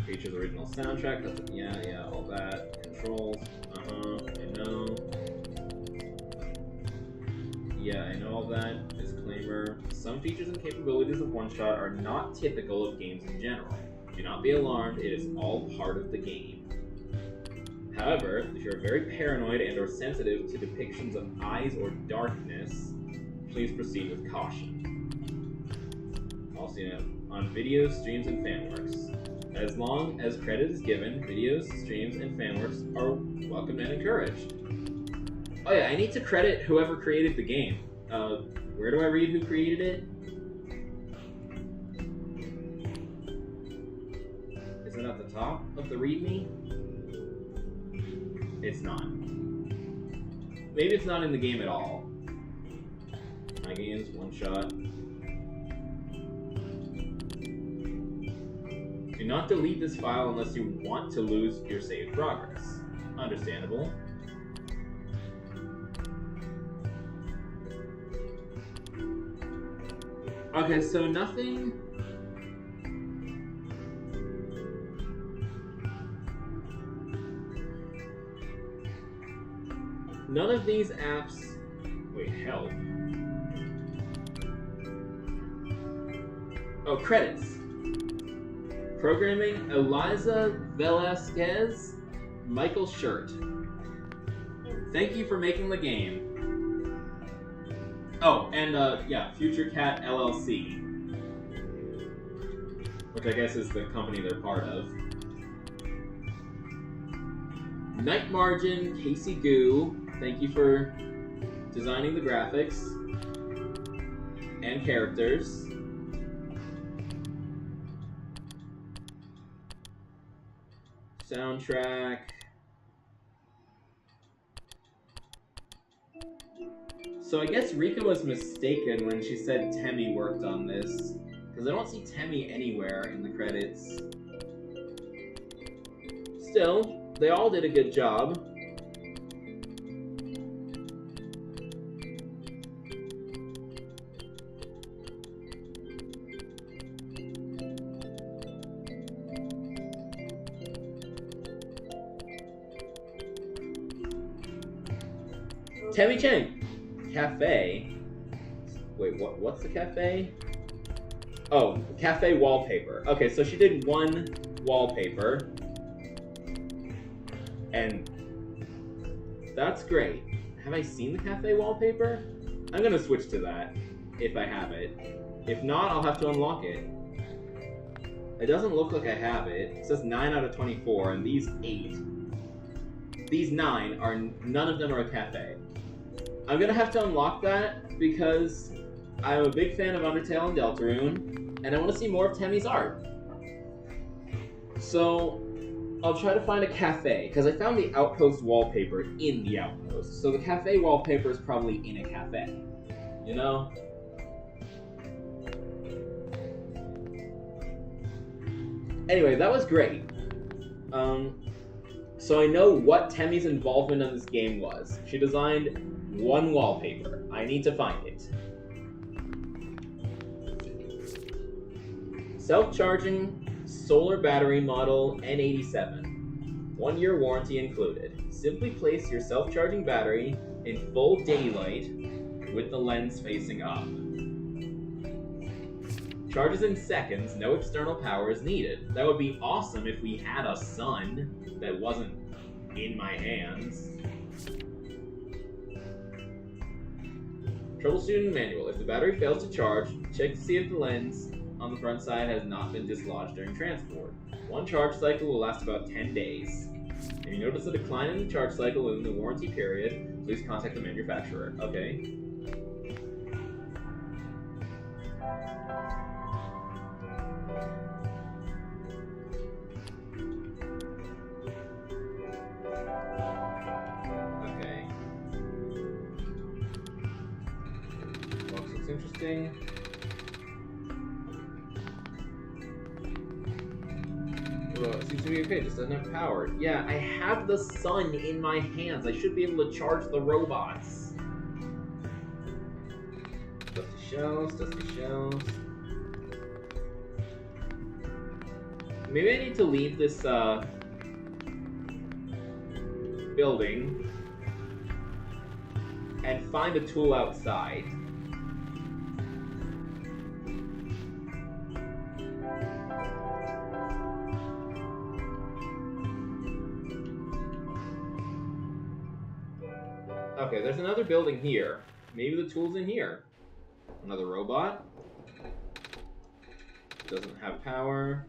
Features original soundtrack, that's, yeah, all that. Controls, I know. Yeah, I know all that. Disclaimer. Some features and capabilities of Oneshot are not typical of games in general. Do not be alarmed, it is all part of the game. However, if you are very paranoid and or sensitive to depictions of eyes or darkness, please proceed with caution. Also, on videos, streams, and fanworks. As long as credit is given, videos, streams, and fanworks are welcome and encouraged. Oh yeah, I need to credit whoever created the game. Where do I read who created it? Is it at the top of the README? It's not. Maybe it's not in the game at all. My games, Oneshot. Do not delete this file unless you want to lose your saved progress. Understandable. Okay, so nothing... None of these apps... Wait, help. Oh, credits. Programming, Eliza Velasquez, Michael Shirt. Thank you for making the game. Oh, and yeah, Future Cat LLC, which I guess is the company they're part of. Night Margin, Casey Goo, thank you for designing the graphics and characters. Soundtrack. So I guess Rika was mistaken when she said Temmie worked on this, because I don't see Temmie anywhere in the credits. Still, they all did a good job. Temmie Chang! Cafe. Wait, what's the cafe? Oh, cafe wallpaper. Okay, so she did one wallpaper. And that's great. Have I seen the cafe wallpaper? I'm gonna switch to that, if I have it. If not, I'll have to unlock it. It doesn't look like I have it. It says 9 out of 24, and these 8. These 9 are, none of them are a cafe. I'm gonna have to unlock that because I'm a big fan of Undertale and Deltarune, and I want to see more of Temmie's art. So I'll try to find a cafe, because I found the Outpost wallpaper in the Outpost. So the cafe wallpaper is probably in a cafe, you know? Anyway, that was great. So I know what Temmie's involvement in this game was. She designed one wallpaper. I need to find it. Self-charging solar battery model N87. 1-year warranty included. Simply place your self-charging battery in full daylight with the lens facing up. Charges in seconds, no external power is needed. That would be awesome if we had a sun that wasn't in my hands. Troubleshooting manual. If the battery fails to charge, check to see if the lens on the front side has not been dislodged during transport. One charge cycle will last about 10 days. If you notice a decline in the charge cycle within the warranty period, please contact the manufacturer. Okay. Okay. Box looks interesting. Well, it seems to be okay, it just doesn't have power. Yeah, I have the sun in my hands. I should be able to charge the robots. Dusty shells, dusty shells. Maybe I need to leave this, building and find a tool outside. Okay, there's another building here. Maybe the tool's in here. Another robot. Doesn't have power.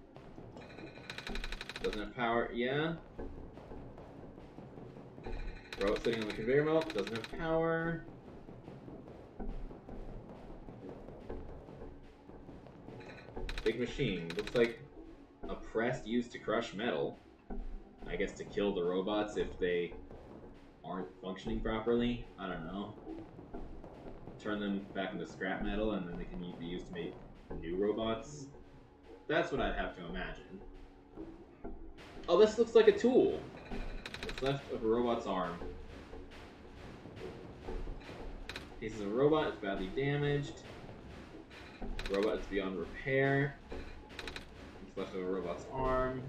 Doesn't have power, yeah. Robot sitting on the conveyor belt, doesn't have power. Big machine, looks like a press used to crush metal. I guess to kill the robots if they aren't functioning properly. I don't know. Turn them back into scrap metal and then they can be used to make new robots. That's what I'd have to imagine. Oh, this looks like a tool. What's left of a robot's arm. Pieces of robot is badly damaged. Robot is beyond repair. What's left of a robot's arm.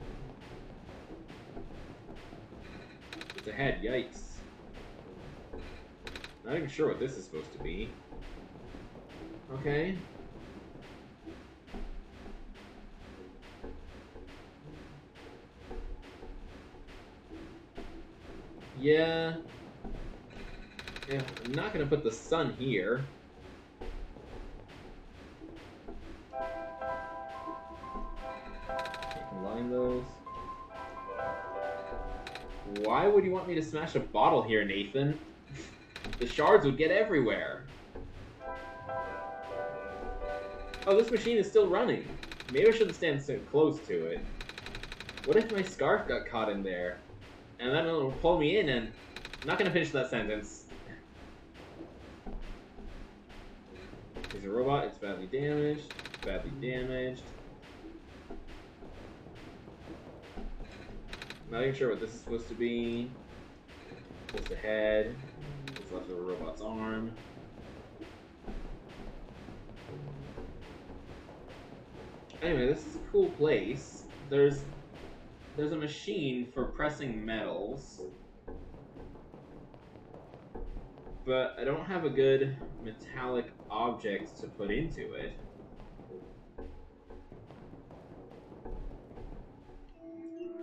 It's a head, yikes. Not even sure what this is supposed to be. Okay. Yeah. Yeah, I'm not gonna put the sun here. Combine those. Why would you want me to smash a bottle here, Nathan? The shards would get everywhere. Oh, this machine is still running. Maybe I shouldn't stand so close to it. What if my scarf got caught in there? And then it'll pull me in and... I'm not gonna finish that sentence. There's a robot, it's badly damaged. Badly damaged. Not even sure what this is supposed to be. Just a head. What's left of a robot's arm. Anyway, this is a cool place. There's a machine for pressing metals. But I don't have a good metallic object to put into it.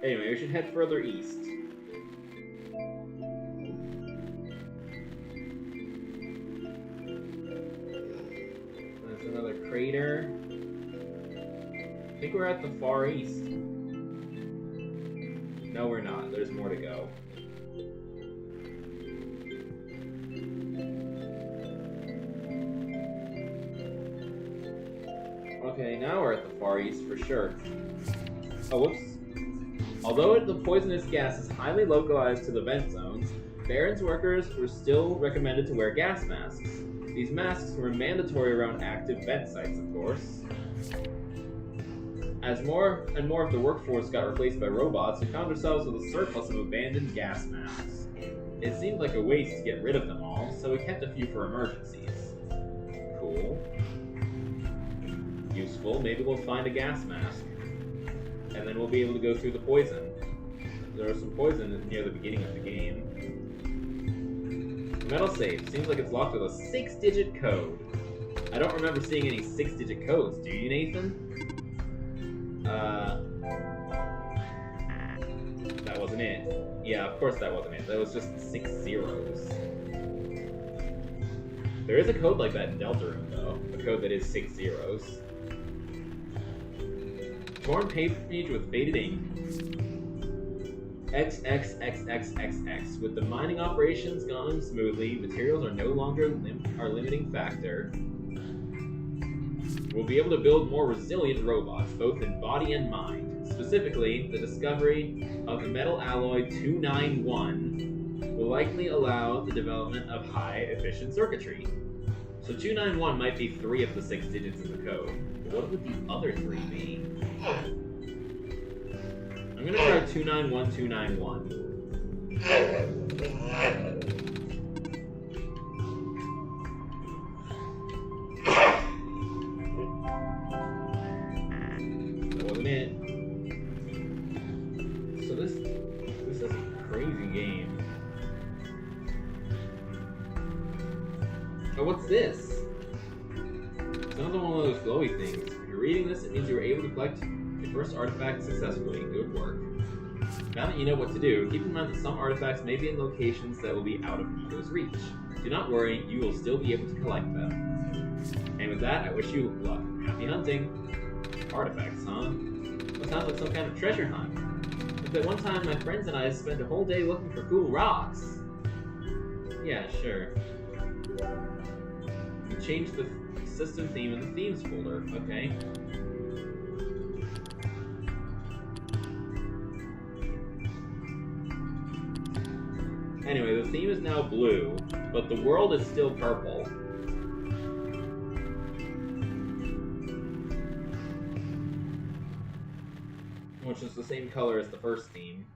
Anyway, we should head further east. There's another crater. I think we're at the far east. No, we're not. There's more to go. Okay, now we're at the far east for sure. Oh, whoops. Although the poisonous gas is highly localized to the vent zones, Baron's workers were still recommended to wear gas masks. These masks were mandatory around active vent sites, of course. As more and more of the workforce got replaced by robots, we found ourselves with a surplus of abandoned gas masks. It seemed like a waste to get rid of them all, so we kept a few for emergencies. Cool. Useful. Maybe we'll find a gas mask. And then we'll be able to go through the poison. There was some poison near the beginning of the game. Metal safe. Seems like it's locked with a 6-digit code. I don't remember seeing any 6-digit codes. Do you, Nathan? That wasn't it. Yeah, of course that wasn't it. That was just 6 zeros. There is a code like that in Deltarune, though. A code that is 6 zeros. Torn paper page with faded ink. XXXXXX. With the mining operations going smoothly, materials are no longer our limiting factor. We'll be able to build more resilient robots, both in body and mind. Specifically, the discovery of the metal alloy 291 will likely allow the development of high-efficient circuitry. So 291 might be 3 of the 6 digits in the code. But what would the other 3 be? I'm gonna try 291291. That wasn't it. So this is a crazy game. Oh, what's this? It's another one of those glowy things. If you're reading this, it means you were able to collect your first artifact successfully. Good work. Now that you know what to do, keep in mind that some artifacts may be in locations that will be out of Nico's reach. Do not worry, you will still be able to collect them. And with that, I wish you luck. Happy hunting! Artifacts, huh? That sounds like some kind of treasure hunt. Like that one time my friends and I spent a whole day looking for cool rocks. Yeah, sure. You changed the system theme in the themes folder, okay. Anyway, the theme is now blue, but the world is still purple. Which is the same color as the first theme.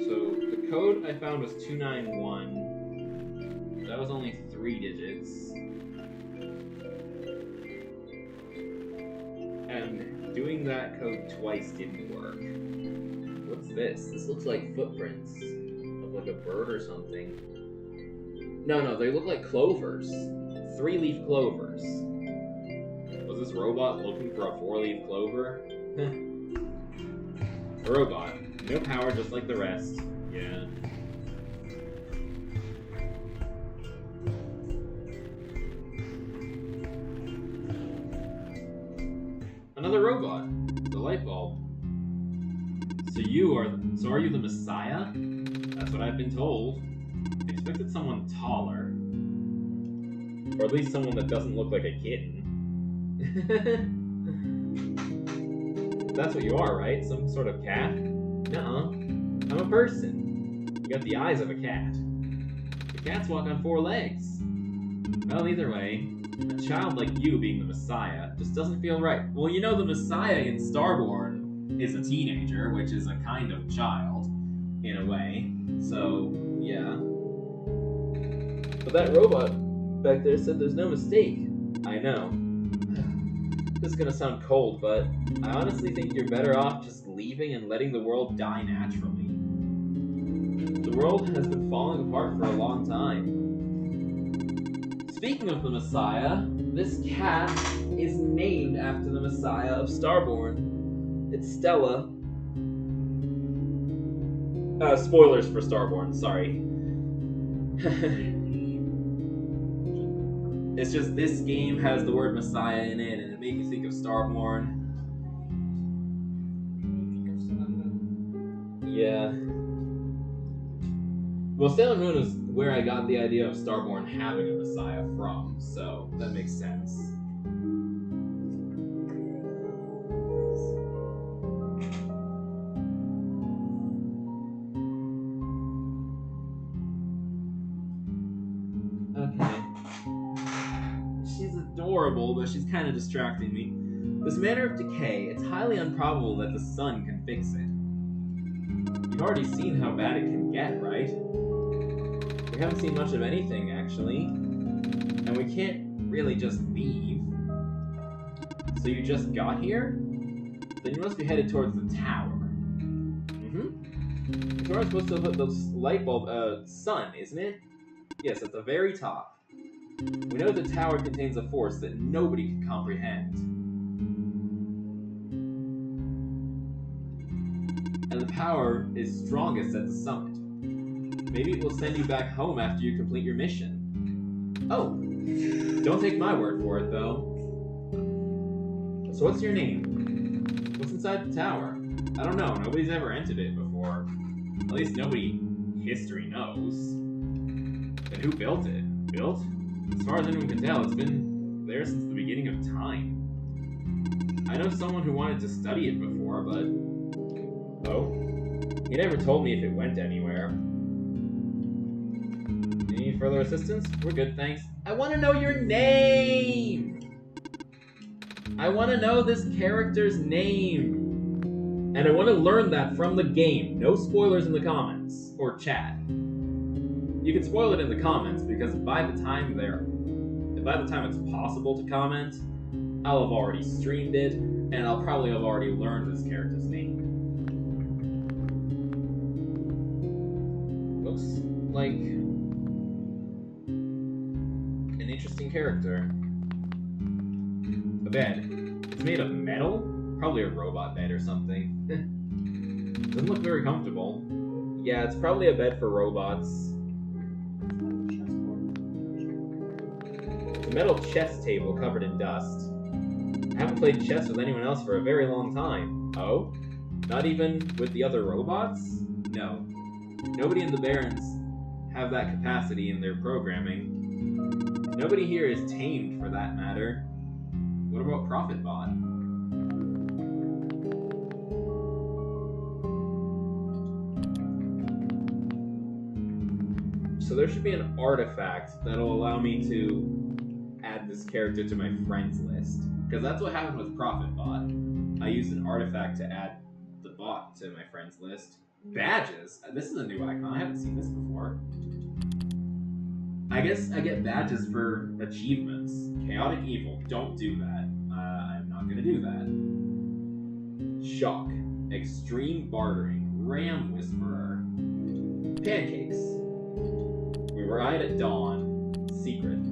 So, the code I found was 291. That was only 3 digits. And doing that code twice didn't work. What's this? This looks like footprints of like a bird or something. No, they look like clovers. 3-leaf clovers. Was this robot looking for a 4-leaf clover? A robot. No power, just like the rest. Yeah. Another robot. The light bulb. So are you the Messiah? That's what I've been told. I expected someone taller. Or at least someone that doesn't look like a kitten. That's what you are, right? Some sort of cat? Nuh-uh. I'm a person. You got the eyes of a cat. The cats walk on 4 legs. Well, either way, a child like you being the Messiah just doesn't feel right. Well, you know the Messiah in Starborn is a teenager, which is a kind of child, in a way. So, yeah. But that robot back there said there's no mistake. I know. This is gonna sound cold, but I honestly think you're better off just leaving and letting the world die naturally. The world has been falling apart for a long time. Speaking of the Messiah, this cat is named after the Messiah of Starborn. It's Stella. Spoilers for Starborn, sorry. It's just this game has the word Messiah in it, and it made me think of Starborn. Yeah. Well, Sailor Moon is where I got the idea of Starborn having a Messiah from, so that makes sense. Okay. She's adorable, but she's kind of distracting me. This manner of decay, it's highly improbable that the sun can fix it. You've already seen how bad it can get, right? We haven't seen much of anything, actually. And we can't really just leave. So you just got here? Then you must be headed towards the tower. The tower is supposed to put the light bulb, sun, isn't it? Yes, at the very top. We know the tower contains a force that nobody can comprehend. And the power is strongest at the summit. Maybe it will send you back home after you complete your mission. Oh, don't take my word for it, though. So what's your name? What's inside the tower? I don't know. Nobody's ever entered it before. At least nobody in history knows. And who built it? Built? As far as anyone can tell, it's been there since the beginning of time. I know someone who wanted to study it before, but... Oh? He never told me if it went anywhere. Any further assistance? We're good, thanks. I want to know your name! I want to know this character's name! And I want to learn that from the game. No spoilers in the comments. Or chat. You can spoil it in the comments, because by the time it's possible to comment, I'll have already streamed it, and I'll probably have already learned this character's name. Looks like an interesting character. A bed. It's made of metal? Probably a robot bed or something. Doesn't look very comfortable. Yeah, it's probably a bed for robots. It's a metal chess table covered in dust. I haven't played chess with anyone else for a very long time. Oh? Not even with the other robots? No. Nobody in the Barrens have that capacity in their programming. Nobody here is tamed, for that matter. What about ProfitBot? So there should be an artifact that'll allow me to add this character to my friends list. Because that's what happened with ProfitBot. I used an artifact to add the bot to my friends list. Badges? This is a new icon. I haven't seen this before. I guess I get badges for achievements. Chaotic Evil. Don't do that. I'm not going to do that. Shock. Extreme Bartering. Ram Whisperer. Pancakes. We Ride at Dawn. Secret.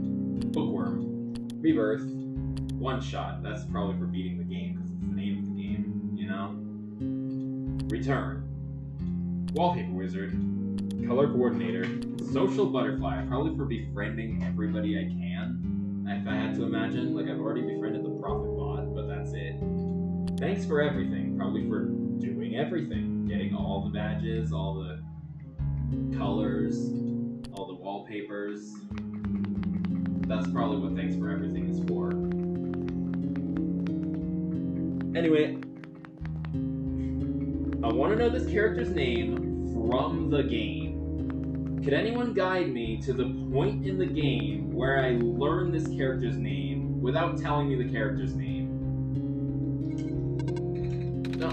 Bookworm. Rebirth. One Shot. That's probably for beating the game, because it's the name of the game, you know? Return. Wallpaper Wizard. Color Coordinator. Social Butterfly. Probably for befriending everybody I can. If I had to imagine, like I've already befriended the ProfitBot, but that's it. Thanks for everything. Probably for doing everything. Getting all the badges, all the colors, all the wallpapers. That's probably what thanks for everything is for. Anyway, I want to know this character's name from the game. Could anyone guide me to the point in the game where I learn this character's name without telling me the character's name? No.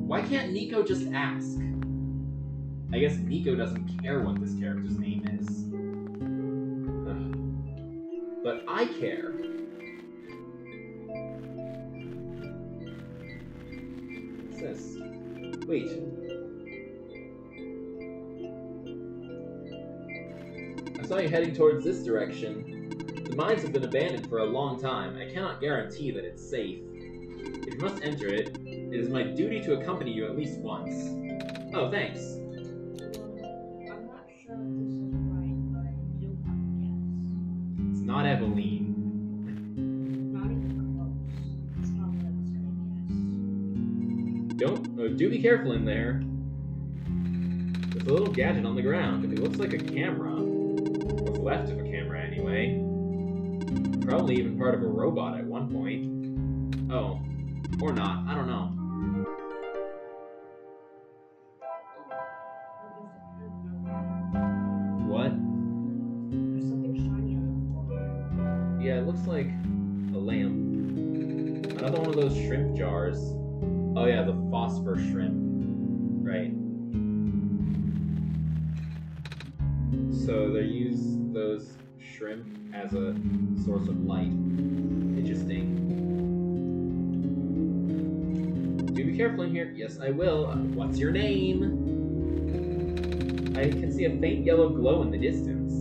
Why can't Nico just ask? I guess Nico doesn't care what this character's name is. But I care. What's this? Wait. I saw you heading towards this direction. The mines have been abandoned for a long time. I cannot guarantee that it's safe. If you must enter it, it is my duty to accompany you at least once. Oh, thanks. I'm not sure if this is right, but I do have a guess. It's not Eveline. Not even close. It's not what I was gonna guess. Do be careful in there. There's a little gadget on the ground. It looks like a camera. What's left of a camera, anyway. Probably even part of a robot at one point. Oh. Or not. I don't know. What? There's something shiny on the floor. Yeah, it looks like a lamp. Another one of those shrimp jars. Oh yeah, the phosphor shrimp. Right. So they use those shrimp as a source of light. Interesting. Do be careful in here. Yes, I will. What's your name? I can see a faint yellow glow in the distance.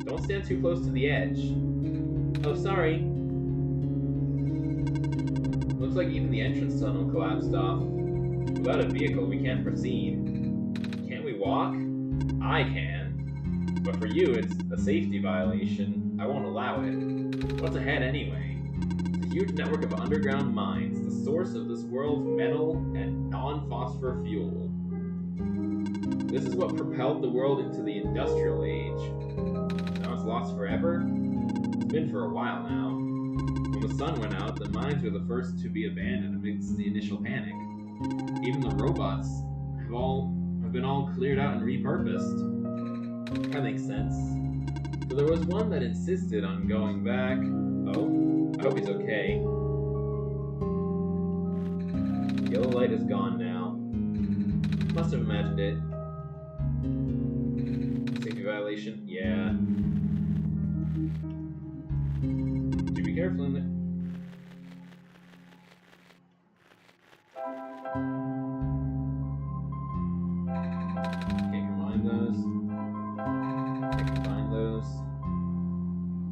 Don't stand too close to the edge. Oh, sorry. Looks like even the entrance tunnel collapsed off. Without a vehicle, we can't proceed. Can't we walk? I can. But for you, it's a safety violation. I won't allow it. What's ahead anyway? It's a huge network of underground mines, the source of this world's metal and non-phosphor fuel. This is what propelled the world into the industrial age. Now it's lost forever? It's been for a while now. When the sun went out, the mines were the first to be abandoned amidst the initial panic. Even the robots have been all cleared out and repurposed. That makes sense. So there was one that insisted on going back. Oh, I hope he's okay. Yellow light is gone now. Must have imagined it. Safety violation? Yeah. Do be careful in there. Can't combine those. Can't combine those.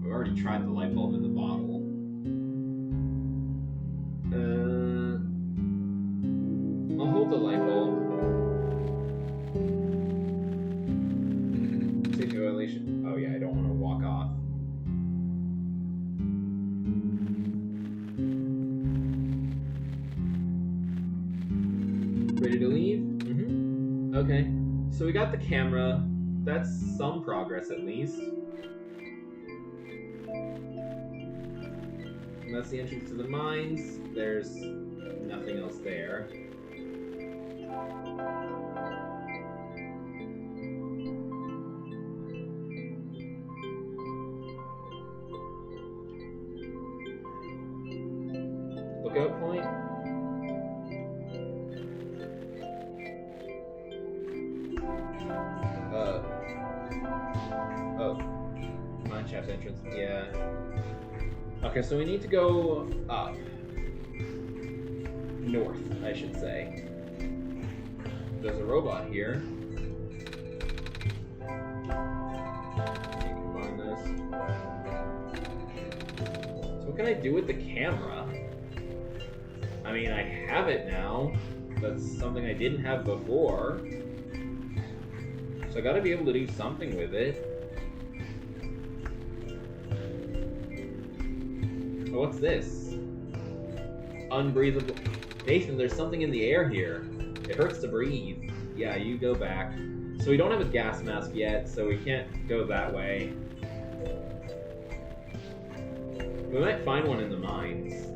We've already tried the light bulb in the bottle. I'll hold the light bulb. Safety violation. Oh yeah, I don't want to walk off. Ready to leave? Mm-hmm. Okay. So we got the camera. That's some progress at least. And that's the entrance to the mines. There's nothing else there. Lookout point. Oh. Mine shaft entrance. Yeah. Okay, so we need to go up. North, I should say. There's a robot here. Combine this. So what can I do with the camera? I mean, I have it now. That's something I didn't have before. So I gotta be able to do something with it. Oh, what's this? Unbreathable. Nathan, there's something in the air here. It hurts to breathe. Yeah, you go back. So we don't have a gas mask yet, so we can't go that way. We might find one in the mines.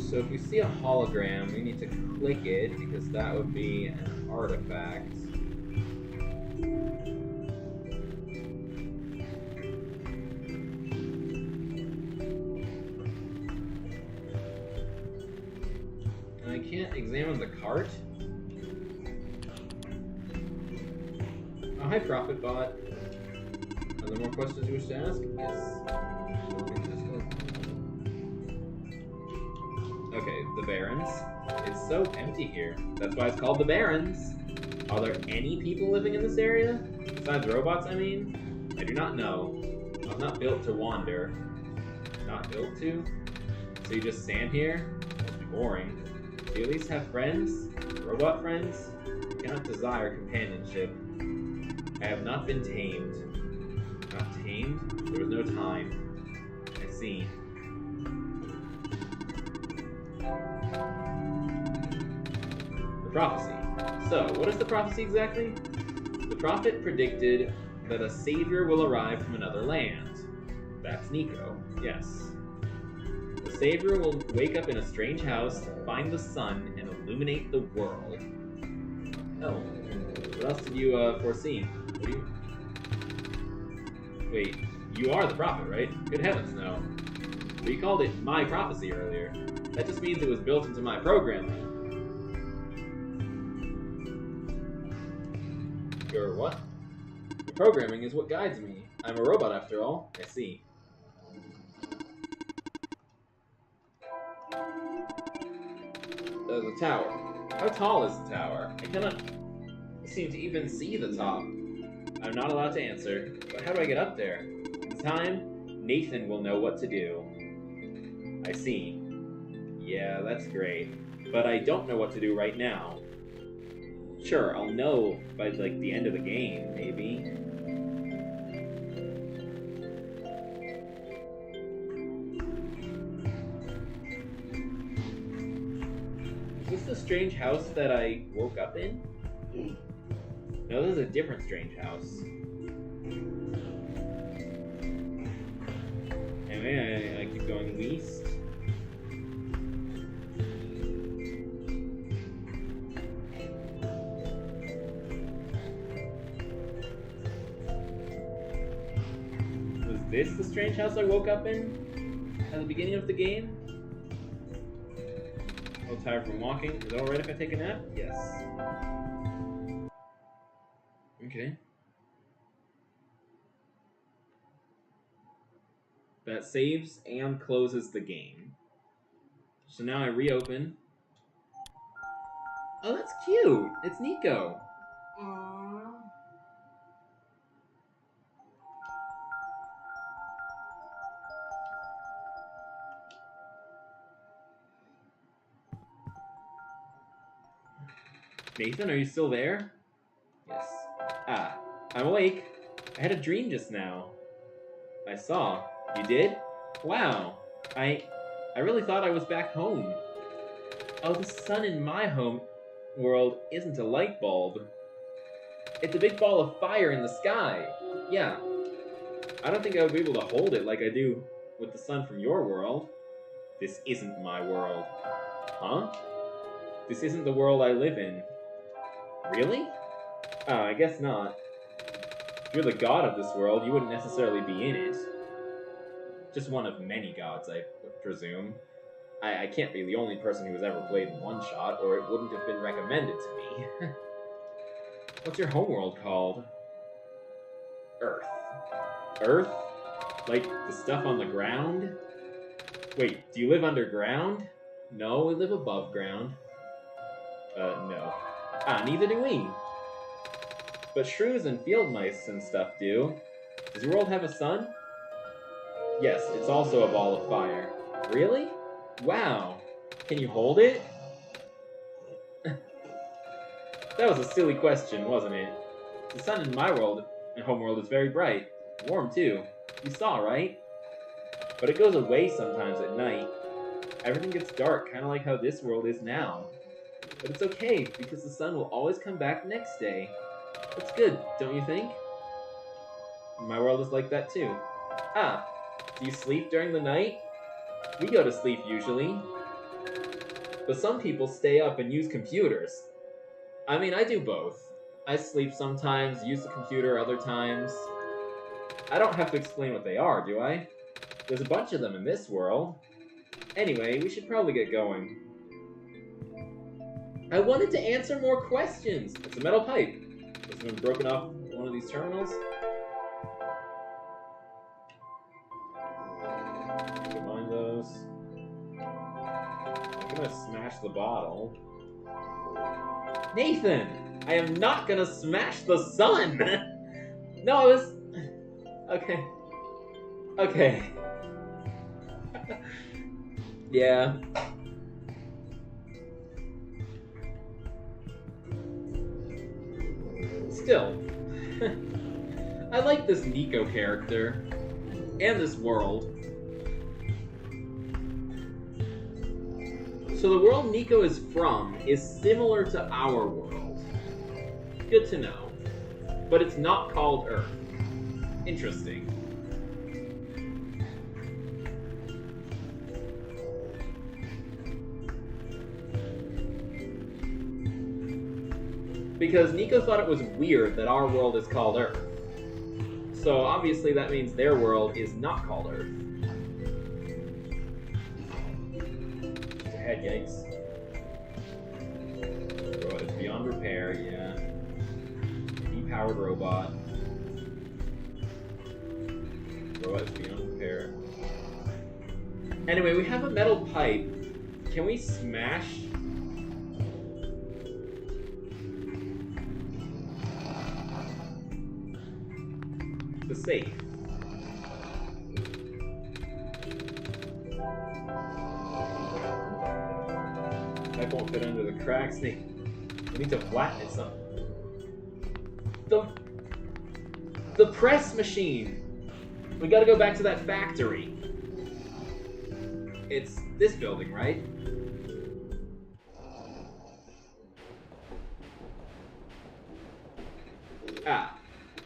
So if we see a hologram, we need to click it because that would be an artifact. And I can't examine the cart. Oh, hi, ProfitBot. Are there more questions you wish to ask? Yes. Okay, the Barrens. It's so empty here. That's why it's called the Barrens. Are there any people living in this area? Besides robots, I mean? I do not know. I'm not built to wander. Not built to? So you just stand here? Must be boring. Do you at least have friends? Robot friends? I cannot desire companionship. I have not been tamed. Not tamed? There was no time. I see. The prophecy. So, what is the prophecy exactly? The prophet predicted that a savior will arrive from another land. That's Nico, yes. The savior will wake up in a strange house, find the sun, and illuminate the world. Oh, what else did you foresee? What do you... Wait, you are the prophet, right? Good heavens, no. But you called it my prophecy earlier. That just means it was built into my programming. Your what? The programming is what guides me. I'm a robot after all. I see. The tower. How tall is the tower? I cannot seem to even see the top. I'm not allowed to answer, but how do I get up there? In time, Nathan will know what to do. I see. Yeah, that's great. But I don't know what to do right now. Sure, I'll know by, like, the end of the game, maybe. Is this the strange house that I woke up in? No, this is a different strange house. Anyway, I keep going east. Was this the strange house I woke up in at the beginning of the game? A little tired from walking. Is it alright if I take a nap? Yes. Okay. That saves and closes the game. So now I reopen. Oh, that's cute! It's Nico! Aww. Nathan, are you still there? Yes. Ah, I'm awake. I had a dream just now. I saw. You did? Wow. I really thought I was back home. Oh, the sun in my home world isn't a light bulb. It's a big ball of fire in the sky. Yeah. I don't think I would be able to hold it like I do with the sun from your world. This isn't my world. Huh? This isn't the world I live in. Really? Oh, I guess not. If you're the god of this world, you wouldn't necessarily be in it. Just one of many gods, I presume. I can't be the only person who has ever played One-Shot, or it wouldn't have been recommended to me. What's your homeworld called? Earth. Earth? Like the stuff on the ground? Wait, do you live underground? No, we live above ground. No. Ah, neither do we. But shrews and field mice and stuff do. Does your world have a sun? Yes, it's also a ball of fire. Really? Wow. Can you hold it? That was a silly question, wasn't it? The sun in my world and homeworld is very bright. Warm, too. You saw, right? But it goes away sometimes at night. Everything gets dark, kind of like how this world is now. But it's okay, because the sun will always come back next day. It's good, don't you think? My world is like that, too. Ah, do you sleep during the night? We go to sleep, usually. But some people stay up and use computers. I mean, I do both. I sleep sometimes, use the computer other times. I don't have to explain what they are, do I? There's a bunch of them in this world. Anyway, we should probably get going. I wanted to answer more questions! It's a metal pipe. Has it been broken off one of these terminals? Combine those. I'm gonna smash the bottle. Nathan! I am not gonna smash the sun! No, I was... Okay. Okay. Yeah. Still. I like this Nico character. And this world. So the world Nico is from is similar to our world. Good to know. But it's not called Earth. Interesting. Because Nico thought it was weird that our world is called Earth. So obviously that means their world is not called Earth. Head, yikes. Robot is beyond repair, yeah. Depowered robot. Robot is beyond repair. Anyway, we have a metal pipe. Can we smash? The safe. Pipe won't fit under the cracks. We need to flatten it some. The press machine! We gotta go back to that factory. It's this building, right? Ah.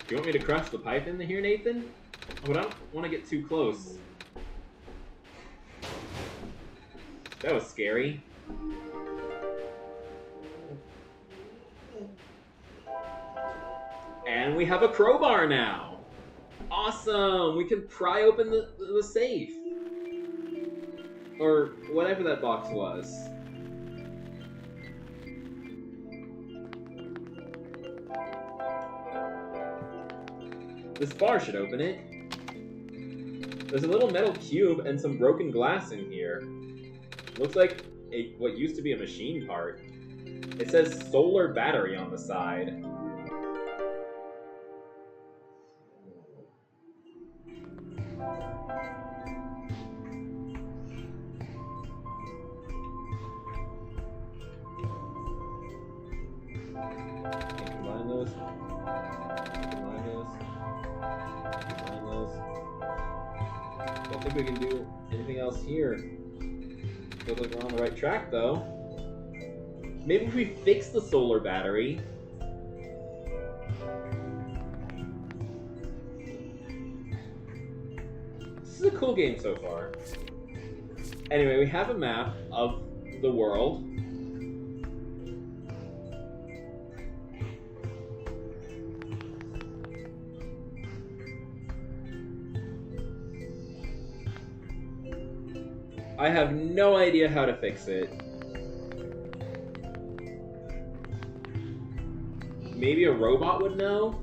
Do you want me to crush the pipe in here, Nathan? But I don't want to get too close. That was scary. And we have a crowbar now. Awesome! We can pry open the safe. Or whatever that box was. This bar should open it. There's a little metal cube and some broken glass in here. Looks like what used to be a machine part. It says solar battery on the side. Combine those. Combine those. Combine those. Don't think we can do anything else here. Feels like we're on the right track, though. Maybe if we fix the solar battery. This is a cool game so far. Anyway, we have a map of the world. I have no idea how to fix it. Maybe a robot would know?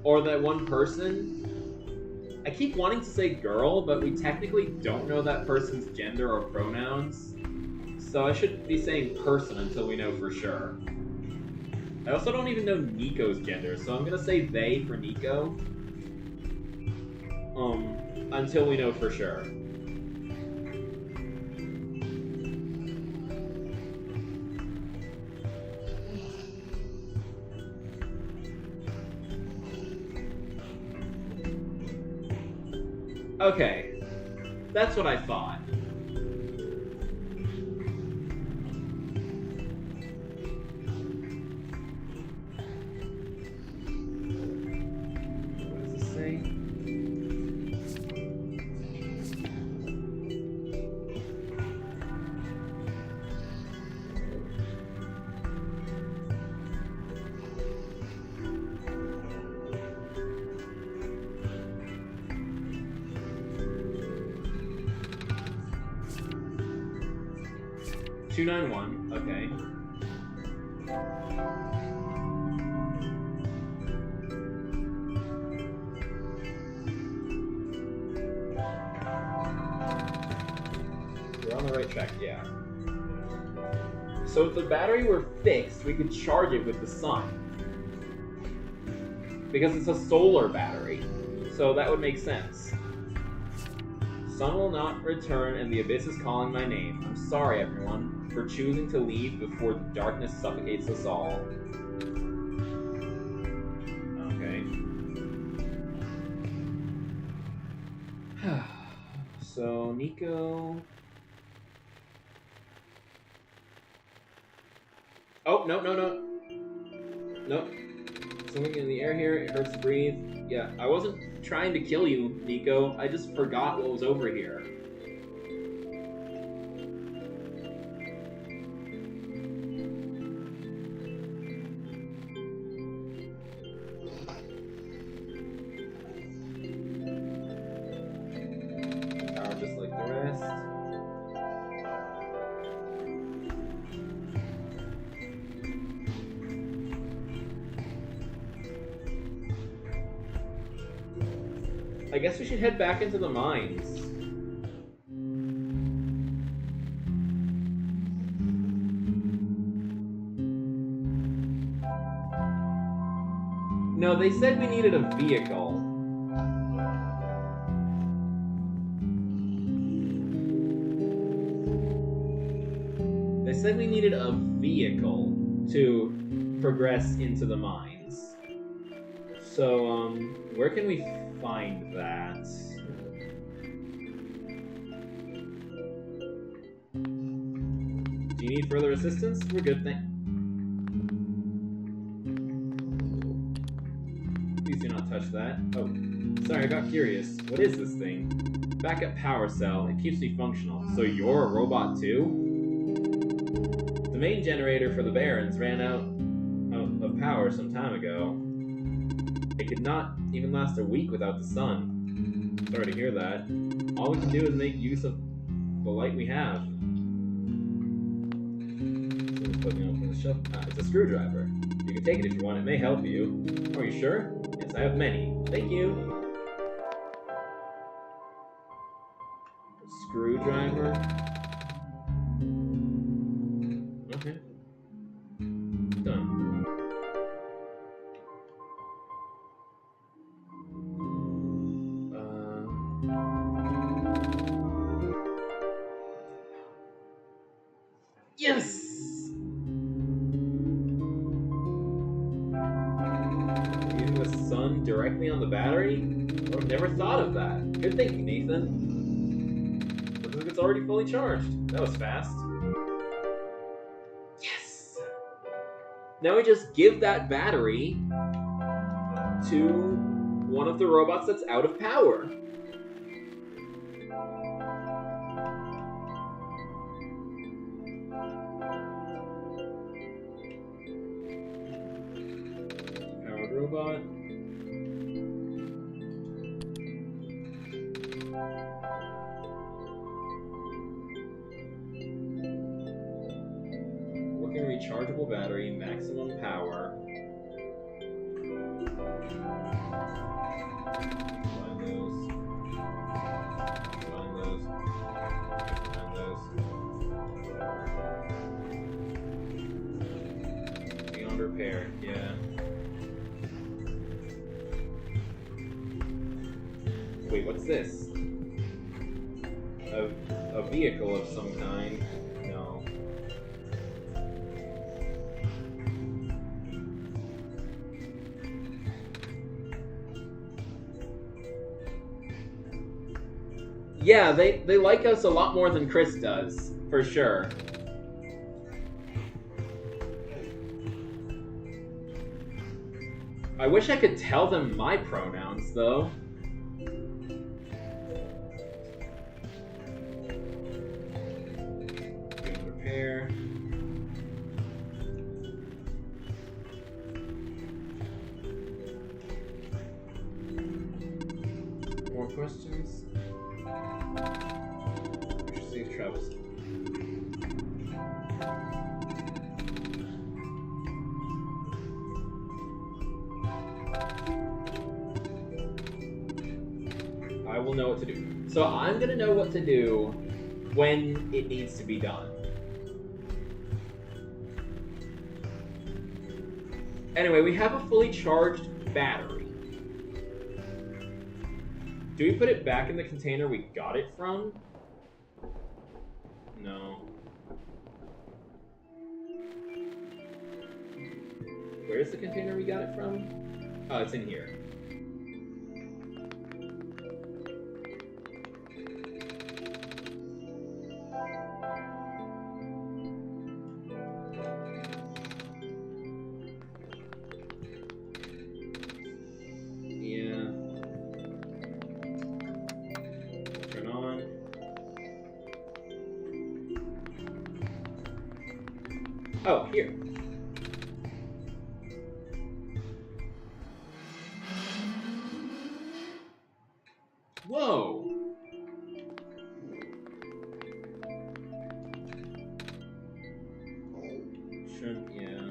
Or that one person? I keep wanting to say girl, but we technically don't know that person's gender or pronouns. So I should be saying person until we know for sure. I also don't even know Nico's gender, so I'm gonna say they for Nico. Until we know for sure. Okay, that's what I thought. What does this say? $291, okay. We're on the right track, yeah. So if the battery were fixed, we could charge it with the sun. Because it's a solar battery. So that would make sense. Sun will not return and the abyss is calling my name. I'm sorry, everyone, for choosing to leave before the darkness suffocates us all. Okay. So, Nico... Oh, no. Nope. Something in the air here, it hurts to breathe. Yeah, I wasn't trying to kill you, Nico. I just forgot what was over here. Power just like the rest. I guess we should head back into the mines. No, they said we needed a vehicle. They said we needed a vehicle to progress into the mines. So, where can we find that? Do you need further assistance? We're good, Please do not touch that. Oh, sorry, I got curious. What is this thing? Backup power cell. It keeps me functional. So you're a robot too? The main generator for the Barons ran out of power some time ago. It could not even last a week without the sun. Sorry to hear that. All we can do is make use of the light we have. It's a screwdriver. You can take it if you want. It may help you. Are you sure? Yes, I have many. Thank you. Screwdriver. Okay. Done. Yes! Using the sun directly on the battery? I would have never thought of that. Good thinking, Nathan. Looks like it's already fully charged. That was fast. Yes! Now we just give that battery to one of the robots that's out of power. Powered robot. Working rechargeable battery, maximum power. Find those. Find those. Find those. Beyond repair, yeah. Wait, what's this? A vehicle of some kind. No. Yeah, they like us a lot more than Chris does, for sure. I wish I could tell them my pronouns, though. Repair. More questions? Safe travels. I will know what to do. So I'm gonna know what to do when it needs to be done. Anyway, we have a fully charged battery. Do we put it back in the container we got it from? No. Where's the container we got it from? Oh, it's in here. Oh, here. Whoa! Shouldn't, yeah.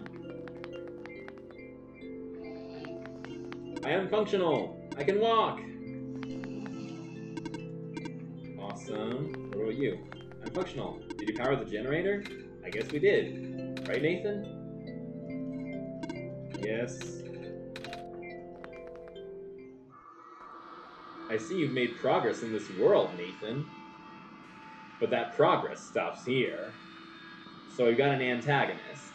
I am functional! I can walk! Awesome. What about you? I'm functional. Did you power the generator? I guess we did. Right, Nathan? Yes. I see you've made progress in this world, Nathan. But that progress stops here. So we've got an antagonist.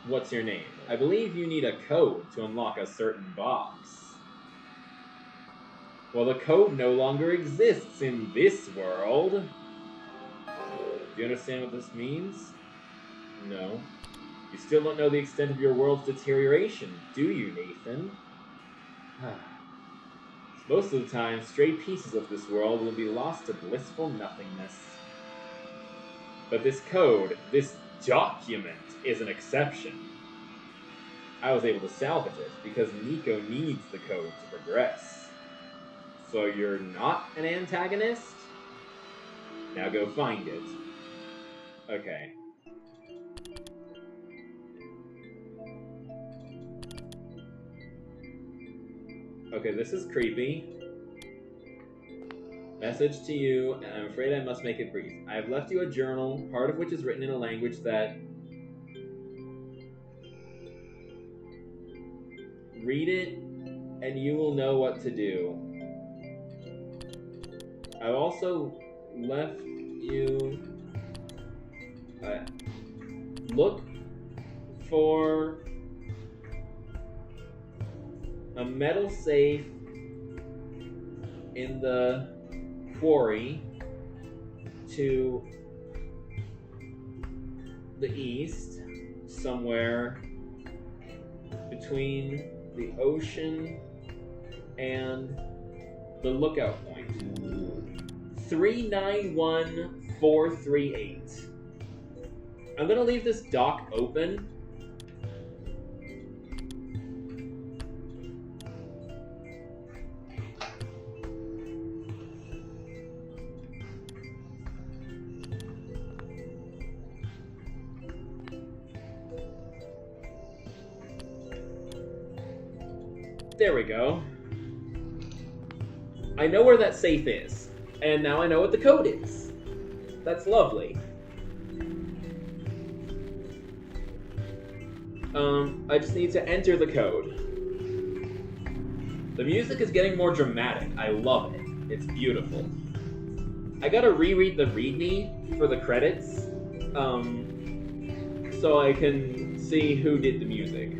What's your name? I believe you need a code to unlock a certain box. Well, the code no longer exists in this world. Do you understand what this means? No. You still don't know the extent of your world's deterioration, do you, Nathan? Most of the time, stray pieces of this world will be lost to blissful nothingness. But this code, this document, is an exception. I was able to salvage it because Nico needs the code to progress. So you're not an antagonist? Now go find it. Okay. Okay, this is creepy. Message to you, and I'm afraid I must make it brief. I have left you a journal, part of which is written in a language that... Read it, and you will know what to do. I've also left you... look for a metal safe in the quarry to the east, somewhere between the ocean and the lookout point. 391438. I'm gonna leave this dock open. There we go. I know where that safe is, and now I know what the code is. That's lovely. I just need to enter the code. The music is getting more dramatic. I love it. It's beautiful. I gotta reread the README for the credits, so I can see who did the music.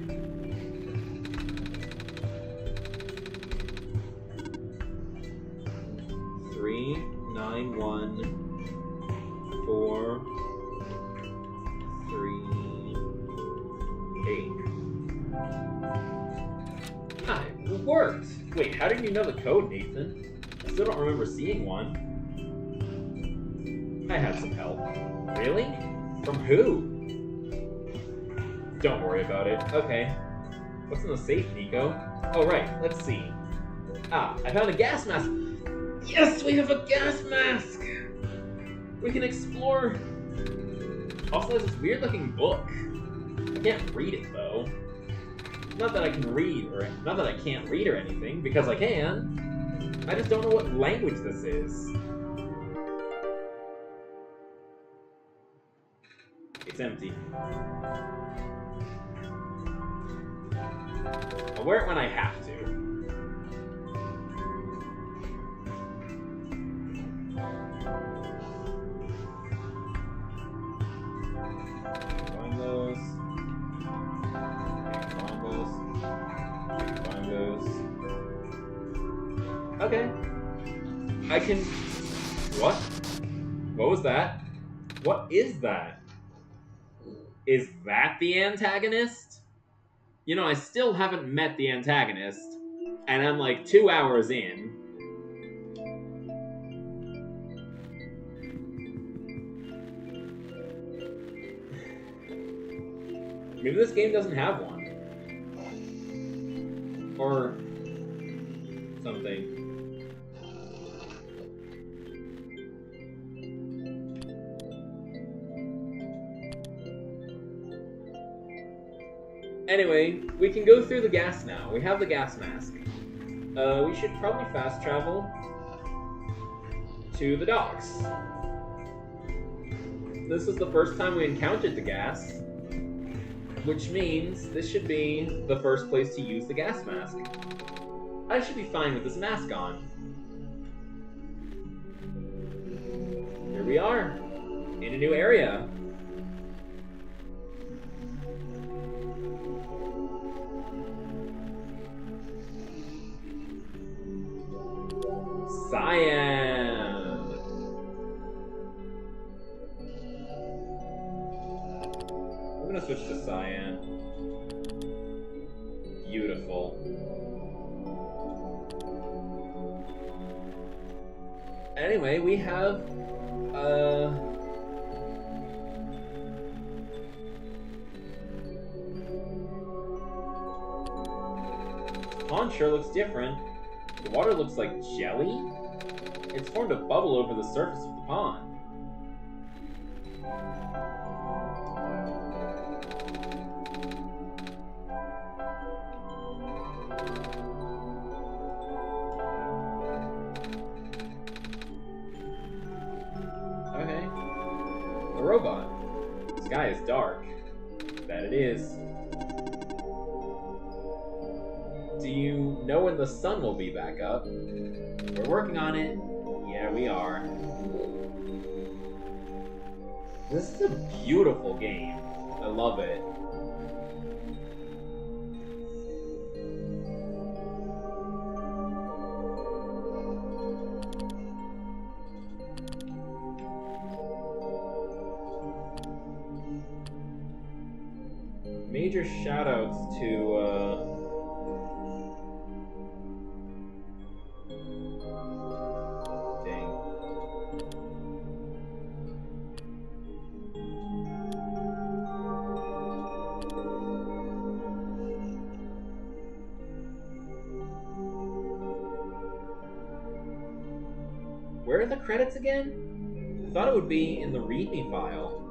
Three, 9, 1, 4, 3, 8. Ah, it worked! Wait, how did you know the code, Nathan? I still don't remember seeing one. I had some help. Really? From who? Don't worry about it. Okay. What's in the safe, Nico? Oh, right. Let's see. Ah, I found a gas mask! Yes, we have a gas mask! We can explore. Also, there's this weird-looking book. I can't read it, though. Not that I can read, or not that I can't read or anything, because I can. I just don't know what language this is. It's empty. I'll wear it when I have to. Find those. Find those. Find those. Okay. I can... What? What was that? What is that? Is that the antagonist? You know, I still haven't met the antagonist, and I'm like 2 hours in. Maybe this game doesn't have one. Or something. Anyway, we can go through the gas now. We have the gas mask. We should probably fast travel to the docks. This is the first time we encountered the gas, which means this should be the first place to use the gas mask. I should be fine with this mask on. Here we are, in a new area. Cyan! We're gonna switch to Cyan. Beautiful. Anyway, we have pond sure looks different. The water looks like jelly. It's formed a bubble over the surface of the pond. Okay. A robot. The sky is dark. That it is. Do you know when the sun will be back up? We're working on it. Yeah, we are. This is a beautiful game. I love it. Major shoutouts to Where are the credits again? I thought it would be in the README file.